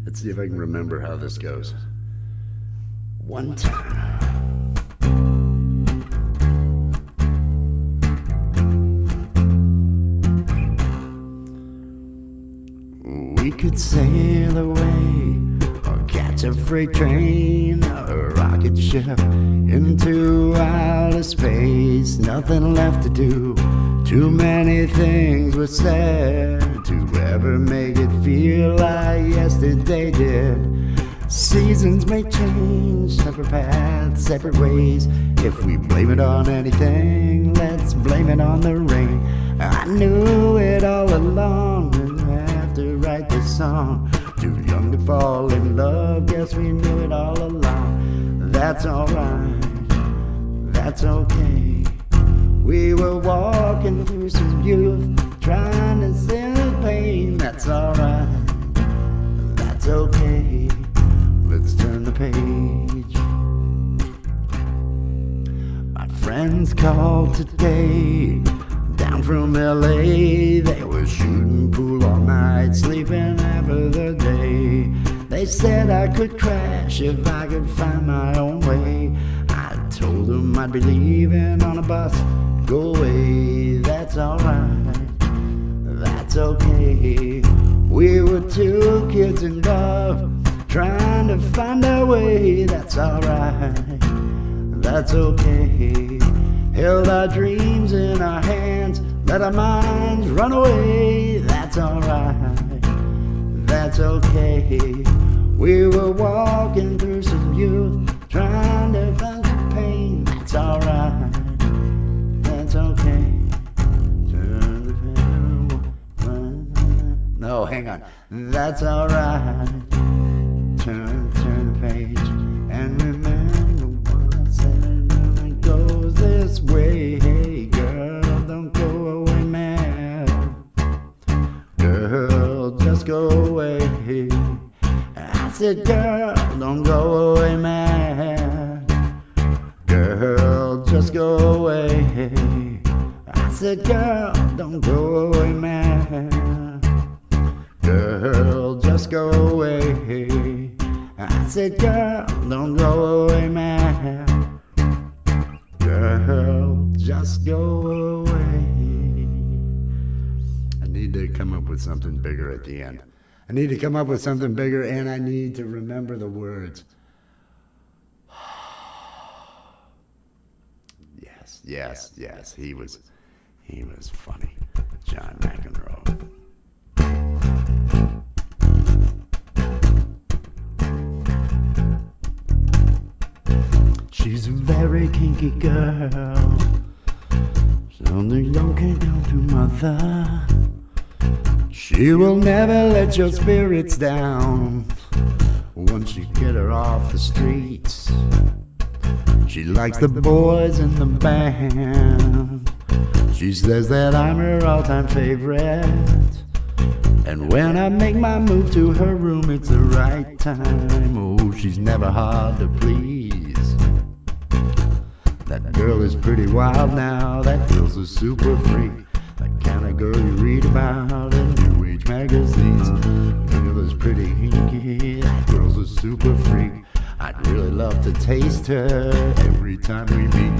Let's see if I can remember how this goes. One time. We could sail away or catch a freight train or a rocket ship into outer space. Nothing left to do. Too many things were said to ever make it feel like yesterday did. Seasons may change, separate paths, separate ways. If we blame it on anything, let's blame it on the rain. I knew it all along, didn't have to write this song. Too young to fall in love, guess we knew it all along. That's alright, that's okay. We were walking through some youth, trying to sell pain. That's alright, that's okay. Let's turn the page. My friends called today, down from LA. They were shooting pool all night, sleeping half of the day. They said I could crash if I could find my own way. I told them I'd be leaving on a bus, go away. That's alright, that's okay. We were two kids in love, trying to find our way. That's alright, that's okay. Held our dreams in our hands, let our minds run away. That's alright, that's okay. We were walking through some youth, trying to find some pain. That's alright, that's okay. No, hang on. That's alright. Turn the page and remember what I said. It goes this way. Hey girl, don't go away, man. Girl, just go away. I said, girl, don't go away, man. Girl, just go away. I said, girl, don't go away, man. Girl, just go away. I said, girl, don't go away, man. Girl, just go away. I need to come up with something bigger at the end. I need to come up with something bigger, and I need to remember the words. Yes, he was funny. John McEnroe. She's a very kinky girl, something young can go to mother. She will never let your spirits down once you get her off the streets. She likes the boys in the band. She says that I'm her all-time favorite. And when I make my move to her room, it's the right time. Oh, she's never hard to please. That girl is pretty wild now. That girl's a super freak. That kind of girl you read about in New Age magazines. That girl is pretty hinky. That girl's a super freak. I'd really love to taste her every time we meet.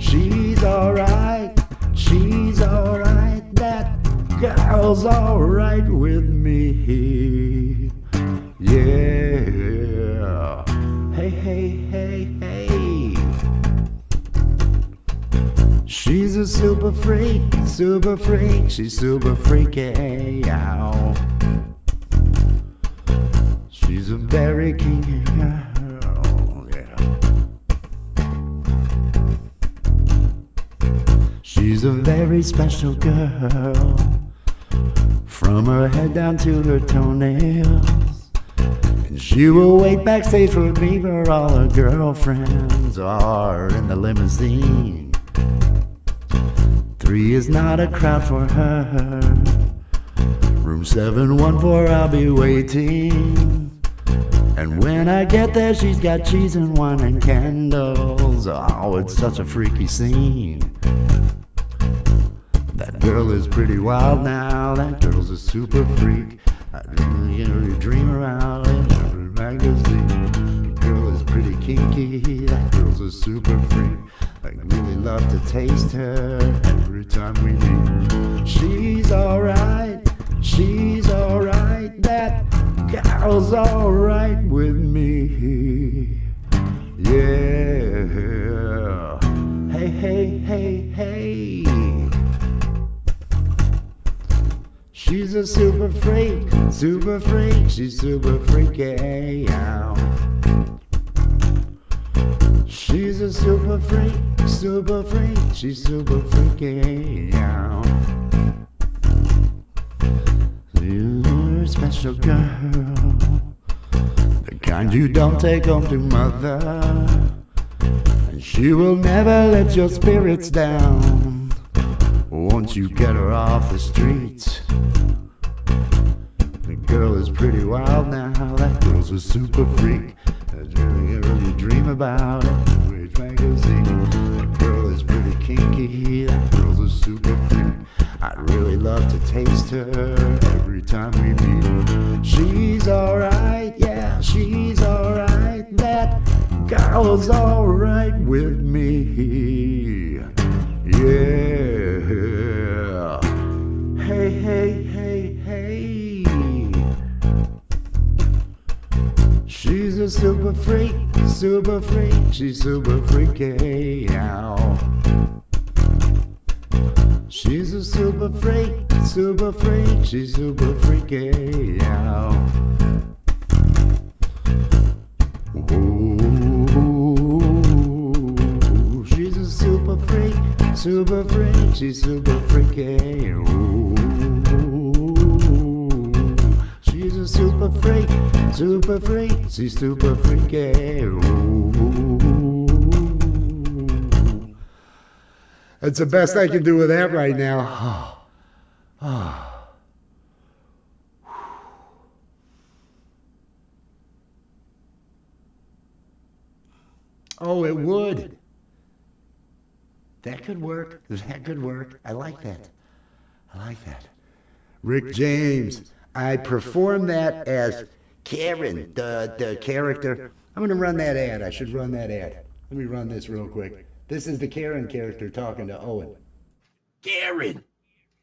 She's alright, she's alright. That girl's alright with me. Yeah. Hey, hey, hey, hey. She's She's a super freak, she's super freaky out. She's a very kinky girl, yeah. She's a very special girl, from her head down to her toenails. And she will wait backstage with me where all her girlfriends are in the limousine. 3 is not a crowd for her. Room 714, I'll be waiting. And when I get there, she's got cheese and wine and candles. Oh, it's such a freaky scene. That girl is pretty wild now. That girl's a super freak. You dream her out in every magazine. The girl is pretty kinky. That girl's a super freak. I really love to taste her every time we meet. She's alright. She's alright. That girl's alright with me. Yeah. Hey, hey, hey, hey. She's a super freak, she's super freaky out. She's a super freak, she's super freaky out. You're a special girl, the kind you don't take home to mother. And she will never let your spirits down once you get her off the streets. The girl is pretty wild now, that girl's a super freak. That's really dream about it. Which magazine? That girl is pretty kinky, that girl's a super freak. I'd really love to taste her every time we meet. She's alright, yeah, she's alright. That girl's alright with me. Yeah. Hey, hey, hey, hey. She's a super freak, she's super freaky out. She's a super freak, she's super freaky out. Ooh, she's a super freak, she's super freaky. Ooh, she's a super freak, she's super freaky. Ooh. That's the best I can do with that right now. Oh, it would. That could work. That could work. I like that. I like that. Rick James. I performed that as Karen, the character. I'm going to run that ad. I should run that ad. Let me run this real quick. This is the Karen character talking to Owen. Karen,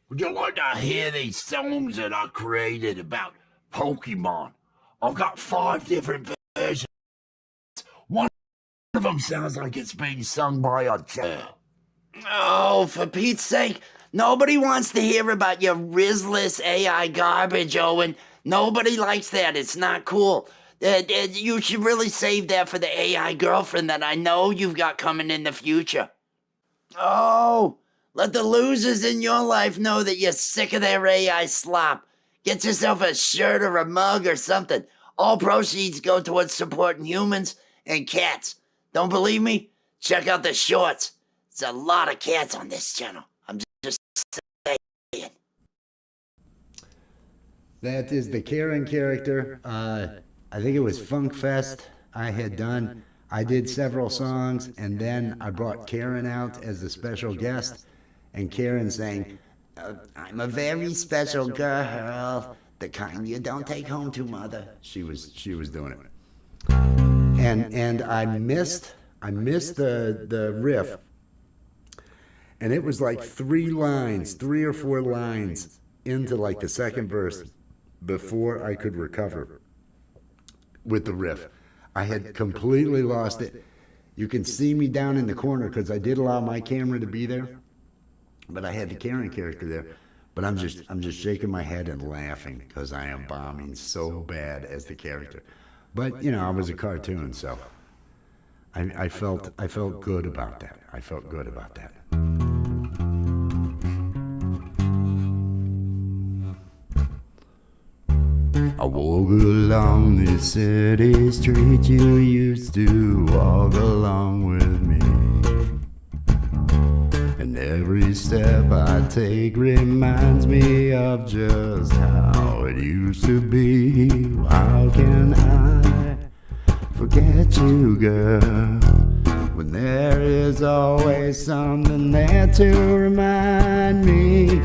would you like to hear these songs that I created about Pokemon? I've got 5 different versions. One of them sounds like it's being sung by a girl. Oh, for Pete's sake, nobody wants to hear about your Rizless AI garbage, Owen. Nobody likes that. It's not cool. You should really save that for the AI girlfriend that I know you've got coming in the future. Oh, let the losers in your life know that you're sick of their AI slop. Get yourself a shirt or a mug or something. All proceeds go towards supporting humans and cats. Don't believe me? Check out the shorts. There's a lot of cats on this channel. I'm just saying. That is the Karen character. I think it was Funk Fest I had done. I did several songs, and then I brought Karen out as a special guest. And Karen saying, I'm a very special girl, the kind you don't take home to mother. She was doing it. And I missed the riff. And it was like 3 or 4 lines into like the second verse before I could recover with the riff. I had completely lost it. You can see me down in the corner because I did allow my camera to be there. but I had the Karen character there. But I'm just shaking my head and laughing because I am bombing so bad as the character. But you know, I was a cartoon, so I felt good about that. I felt good about that. I walk along the city street you used to walk along with me. And every step I take reminds me of just how it used to be. How can I forget you, girl, when there is always something there to remind me?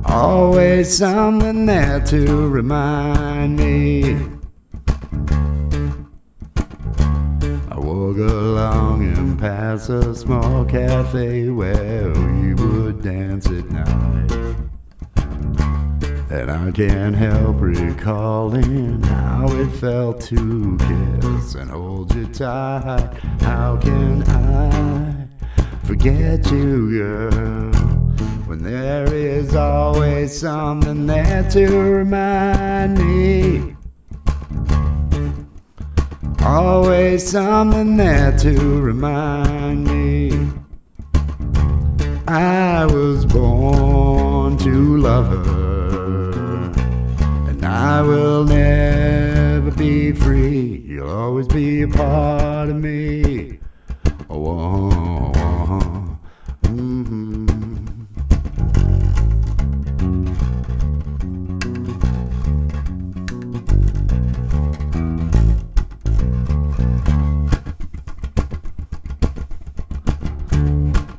Always something there to remind me. I walk along and past a small cafe where we would dance at night, and I can't help recalling how it felt to kiss and hold you tight. How can I forget you, girl, when there is always something there to remind me? Always something there to remind me. I was born to love her, and I will never be free. You'll always be a part of me. Oh, oh, oh, mm-hmm.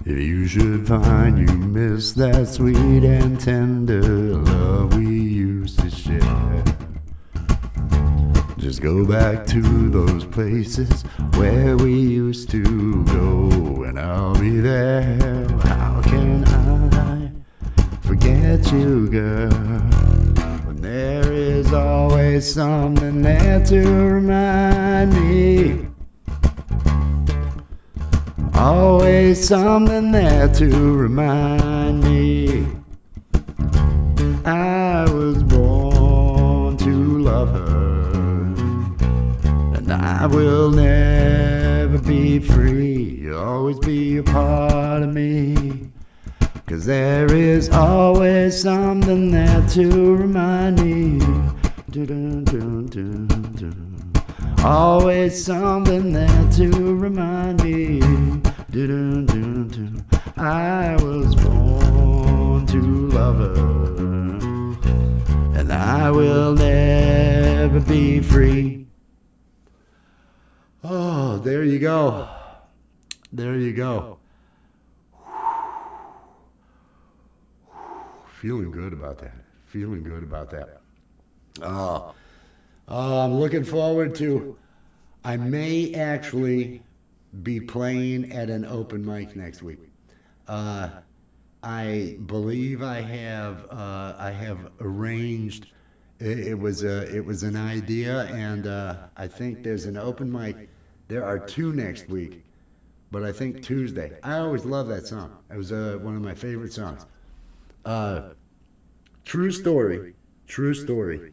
If you should find you miss that sweet and tender love we used to share, just go back to those places where we used to go, and I'll be there. How can I forget you, girl, when there is always something there to remind me? Always something there to remind me. I was born to love her, and I will never be free. You'll always be a part of me, 'cause there is always something there to remind me. Do-do-do-do-do. Always something there to remind me. Do-do-do-do. I was born to love her, and I will never be free. Oh, there you go. There you go. Feeling good about that. Feeling good about that. I'm looking forward to, I may actually be playing at an open mic next week. I believe I have arranged, it was an idea, and I think there's an open mic. There are two next week, but I think Tuesday. I always love that song. It was one of my favorite songs. True story. True story.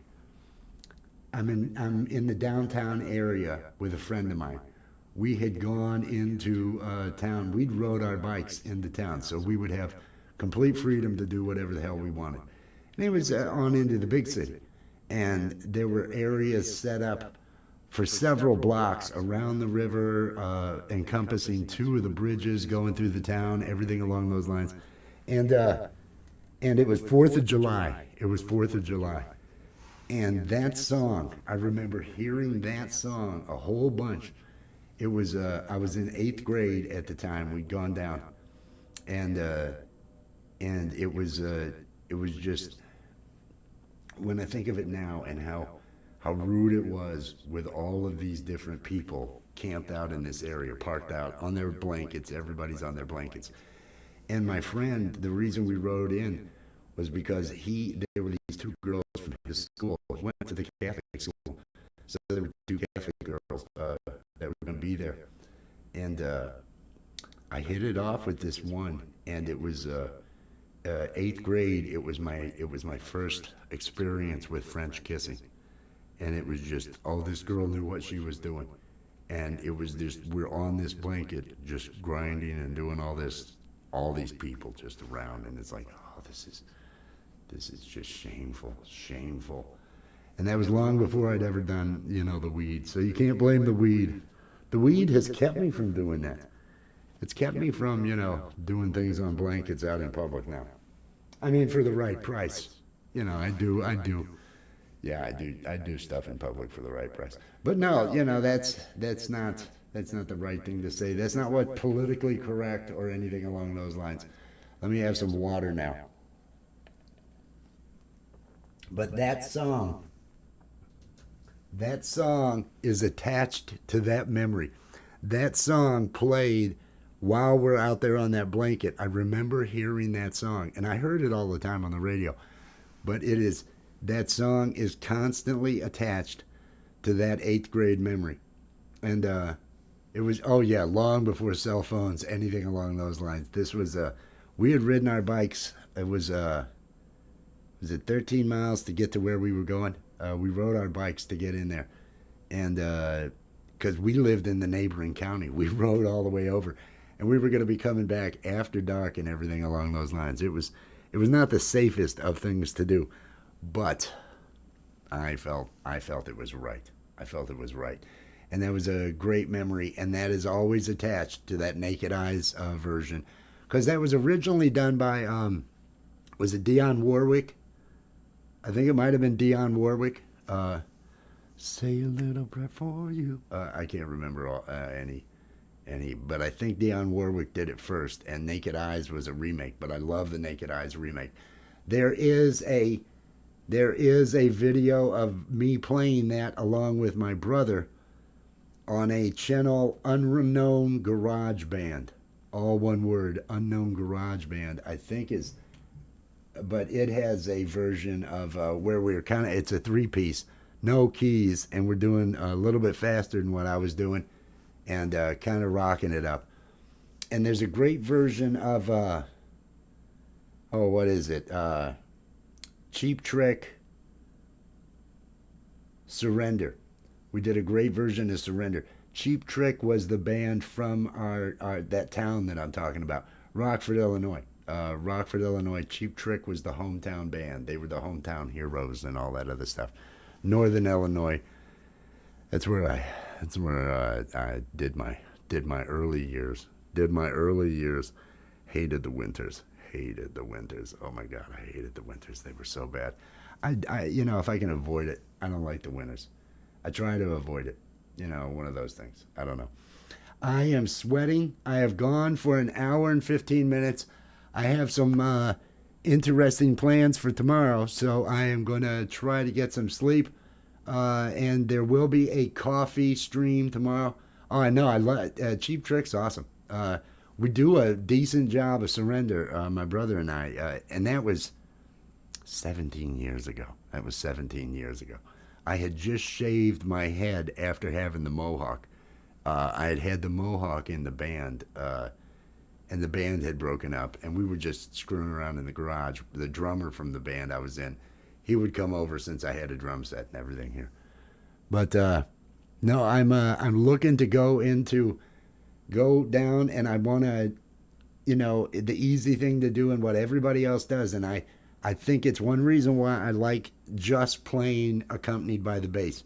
I'm in the downtown area with a friend of mine. We had gone into town. We'd rode our bikes into town, so we would have complete freedom to do whatever the hell we wanted. And it was on into the big city. And there were areas set up for several blocks around the river, encompassing two of the bridges going through the town, everything along those lines. And it was 4th of July. It was 4th of July. And that song, I remember hearing that song a whole bunch. It was, I was in 8th grade at the time. We'd gone down, and it was just, when I think of it now and how rude it was with all of these different people camped out in this area, parked out on their blankets. Everybody's on their blankets. And my friend, the reason we rode in was because there were these two girls from his school. He went to the Catholic school, so there were two Catholic girls that were going to be there. And I hit it off with this one, and it was 8th grade. It was my first experience with French kissing, and it was just, oh, this girl knew what she was doing, and it was just, we're on this blanket just grinding and doing all this, all these people just around, and it's like, oh, this is just shameful, shameful. And that was long before I'd ever done, the weed. So you can't blame the weed. The weed has kept me from doing that. It's kept me from, doing things on blankets out in public now. I mean, for the right price. I do. Yeah, I do stuff in public for the right price. But no, that's not the right thing to say. That's not what politically correct or anything along those lines. Let me have some water now. But that song is attached to that memory. That song played while we're out there on that blanket. I remember hearing that song, and I heard it all the time on the radio. But that song is constantly attached to that 8th grade memory. And it was, oh yeah, long before cell phones, anything along those lines. This was, we had ridden our bikes. It was it 13 miles to get to where we were going? We rode our bikes to get in there. And because we lived in the neighboring county, we rode all the way over. And we were going to be coming back after dark and everything along those lines. It was not the safest of things to do, but I felt it was right. I felt it was right. And that was a great memory, and that is always attached to that Naked Eyes version, because that was originally done by, was it Dionne Warwick? I think it might have been Dionne Warwick. Say a little prayer for you. I can't remember any, but I think Dionne Warwick did it first, and Naked Eyes was a remake. But I love the Naked Eyes remake. There is a video of me playing that along with my brother on a channel Unknown Garage Band, all one word, Unknown Garage Band. I think is, but it has a version of where we're kind of, it's a 3-piece, no keys, and we're doing a little bit faster than what I was doing, and kind of rocking it up. And there's a great version of what is it? Cheap Trick, Surrender. We did a great version of Surrender. Cheap Trick was the band from our that town that I'm talking about, Rockford, Illinois. Rockford, Illinois. Cheap Trick was the hometown band. They were the hometown heroes and all that other stuff. Northern Illinois. That's where I did my early years. Hated the winters. Oh my God, I hated the winters. They were so bad. I if I can avoid it, I don't like the winters. I try to avoid it. One of those things. I don't know. I am sweating. I have gone for an hour and 15 minutes. I have some interesting plans for tomorrow, so I am going to try to get some sleep. And there will be a coffee stream tomorrow. Oh, I know. I love Cheap Trick's awesome. We do a decent job of Surrender, my brother and I, and that was 17 years ago. I had just shaved my head after having the mohawk. I had the mohawk in the band, and the band had broken up, and we were just screwing around in the garage. The drummer from the band I was in, he would come over since I had a drum set and everything here. But no, I'm looking to go down, and I want to, the easy thing to do and what everybody else does, and I think it's one reason why I like just playing accompanied by the bass.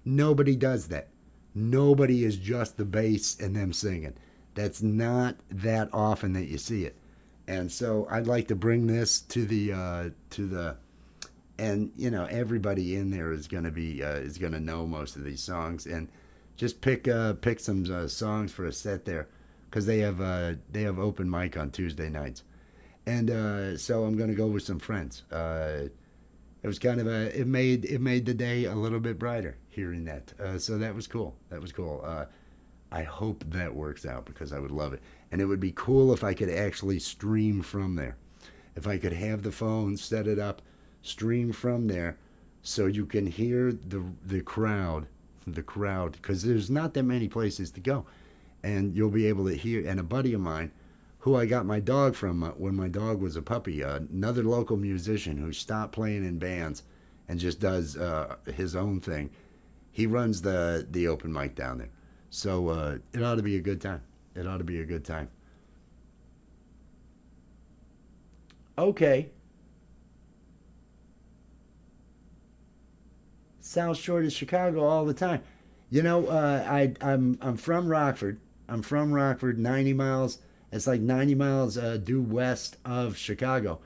Nobody does that. Nobody is just the bass and them singing. That's not that often that you see it. And so I'd like to bring this to the and everybody in there is going to know most of these songs, and just pick some songs for a set there, because they have open mic on Tuesday nights. And so I'm going to go with some friends. It was kind of it made the day a little bit brighter hearing that. So that was cool. I hope that works out, because I would love it. And it would be cool if I could actually stream from there. If I could have the phone, set it up, stream from there, so you can hear the crowd, because there's not that many places to go. and you'll be able to hear. And a buddy of mine, who I got my dog from when my dog was a puppy, another local musician who stopped playing in bands and just does his own thing. He runs the open mic down there, so it ought to be a good time. It ought to be a good time. Okay. South Shore to Chicago all the time. I'm from Rockford. I'm from Rockford, 90 miles. It's like 90 miles due west of Chicago.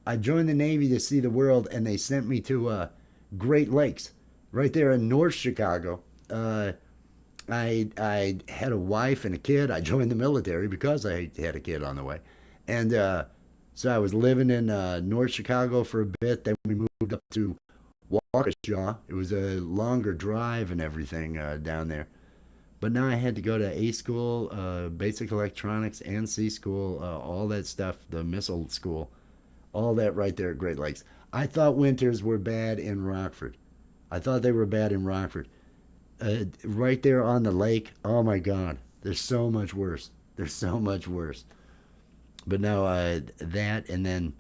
I joined the Navy to see the world, and they sent me to Great Lakes, right there in North Chicago. I had a wife and a kid. I joined the military because I had a kid on the way, and so I was living in North Chicago for a bit. Then we moved up to Waukesha. It was a longer drive and everything down there. But now I had to go to A school, basic electronics, and C school, all that stuff, the missile school, all that right there at Great Lakes. I thought winters were bad in Rockford. I thought they were bad in Rockford. Right there on the lake, oh my God, they're so much worse. They're so much worse. But no, that, and then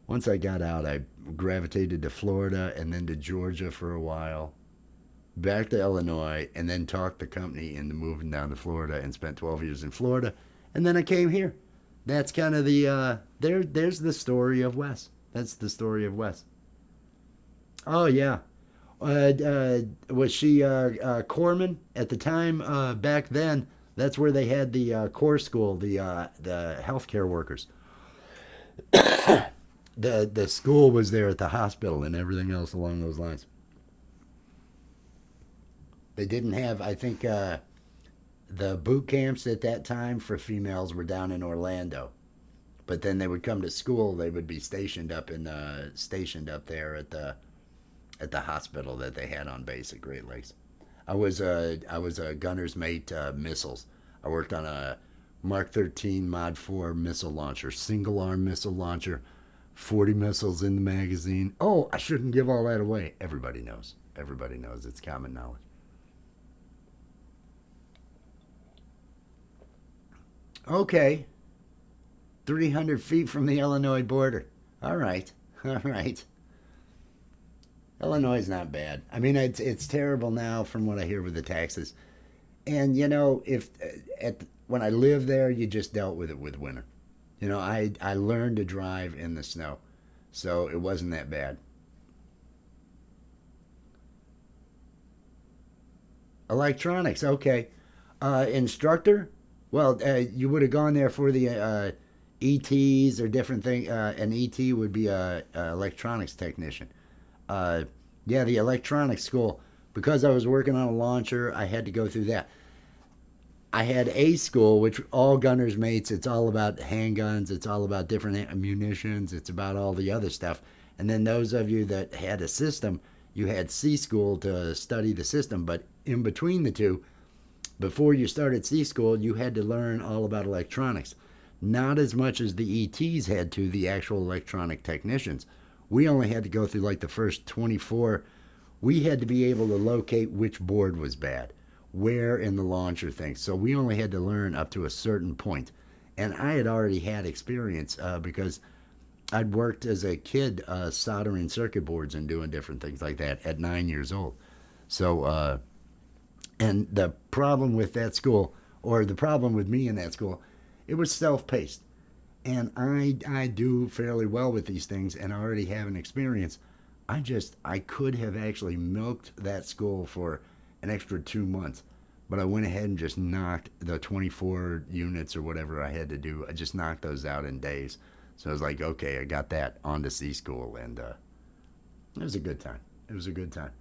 once I got out, I gravitated to Florida and then to Georgia for a while, back to Illinois, and then talked the company into moving down to Florida and spent 12 years in Florida. And then I came here. That's kind of there's the story of Wes. That's the story of Wes. Oh, yeah. Was she Corpsman at the time? Back then, that's where they had the Corps School, the healthcare workers. The school was there at the hospital and everything else along those lines. They didn't have, I think, the boot camps at that time for females were down in Orlando, but then they would come to school. They would be stationed up there at the hospital that they had on base at Great Lakes. I was a gunner's mate, missiles. I worked on a Mark 13 Mod 4 missile launcher, single arm missile launcher, 40 missiles in the magazine. Oh, I shouldn't give all that away. Everybody knows. Everybody knows. It's common knowledge. Okay. 300 feet from the Illinois border. All right. All right. Illinois is not bad. I mean, it's terrible now from what I hear with the taxes. And, if when I lived there, you just dealt with it with winter. I learned to drive in the snow, so it wasn't that bad. Electronics, okay. Instructor, well, you would have gone there for the ETs or different things. An ET would be a electronics technician. Yeah, the electronics school. Because I was working on a launcher, I had to go through that. I had A school, which all gunners mates, it's all about handguns, it's all about different munitions, it's about all the other stuff. And then those of you that had a system, you had C school to study the system. But in between the two, before you started C school, you had to learn all about electronics. Not as much as the ETs had to, the actual electronic technicians. We only had to go through like the first 24. We had to be able to locate which board was bad, where in the launcher thing. So we only had to learn up to a certain point. And I had already had experience because I'd worked as a kid soldering circuit boards and doing different things like that at 9 years old. So, and the problem with that school, or the problem with me in that school, it was self-paced. And I do fairly well with these things and I already have an experience. I could have actually milked that school for an extra 2 months, but I went ahead and just knocked the 24 units or whatever I had to do. I just knocked those out in days. So I was like, okay, I got that on to C school, and it was a good time. It was a good time.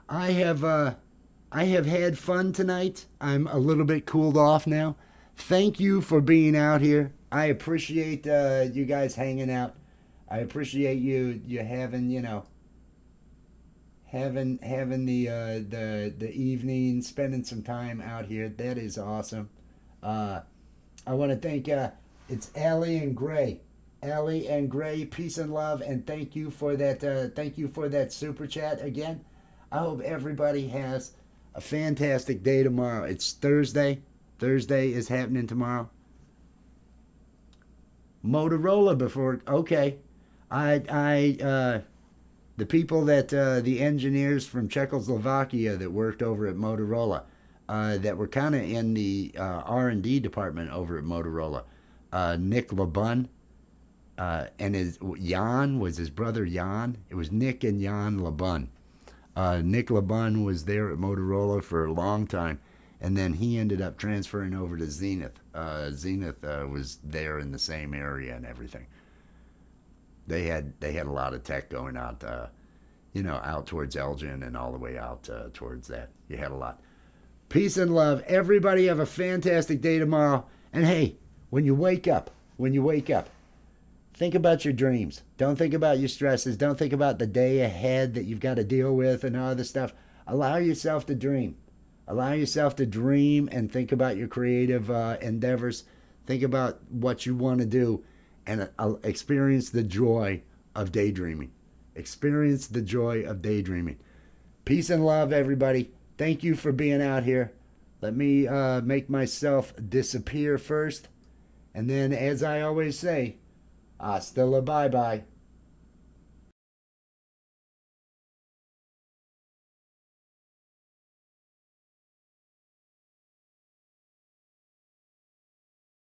I have had fun tonight. I'm a little bit cooled off now. Thank you for being out here. I appreciate you guys hanging out. I appreciate you having having the evening, spending some time out here. That is awesome. I want to thank it's Allie and Gray. Allie and Gray, peace and love, and thank you for that. Thank you for that super chat again. I hope everybody has a fantastic day tomorrow. It's Thursday. Thursday is happening tomorrow. Motorola before. Okay. The people that the engineers from Czechoslovakia that worked over at Motorola, that were kind of in the R&D department over at Motorola. Nick LeBun, and his Jan was his brother Jan. It was Nick and Jan LeBun. Nick LeBun was there at Motorola for a long time, and then he ended up transferring over to Zenith. Zenith was there in the same area and everything. They had a lot of tech going out, out towards Elgin and all the way out towards that. You had a lot. Peace and love. Everybody have a fantastic day tomorrow. And hey, when you wake up, think about your dreams. Don't think about your stresses. Don't think about the day ahead that you've got to deal with and all this stuff. Allow yourself to dream. Allow yourself to dream and think about your creative endeavors. Think about what you want to do and experience the joy of daydreaming. Experience the joy of daydreaming. Peace and love, everybody. Thank you for being out here. Let me make myself disappear first. And then, as I always say, hasta la bye-bye.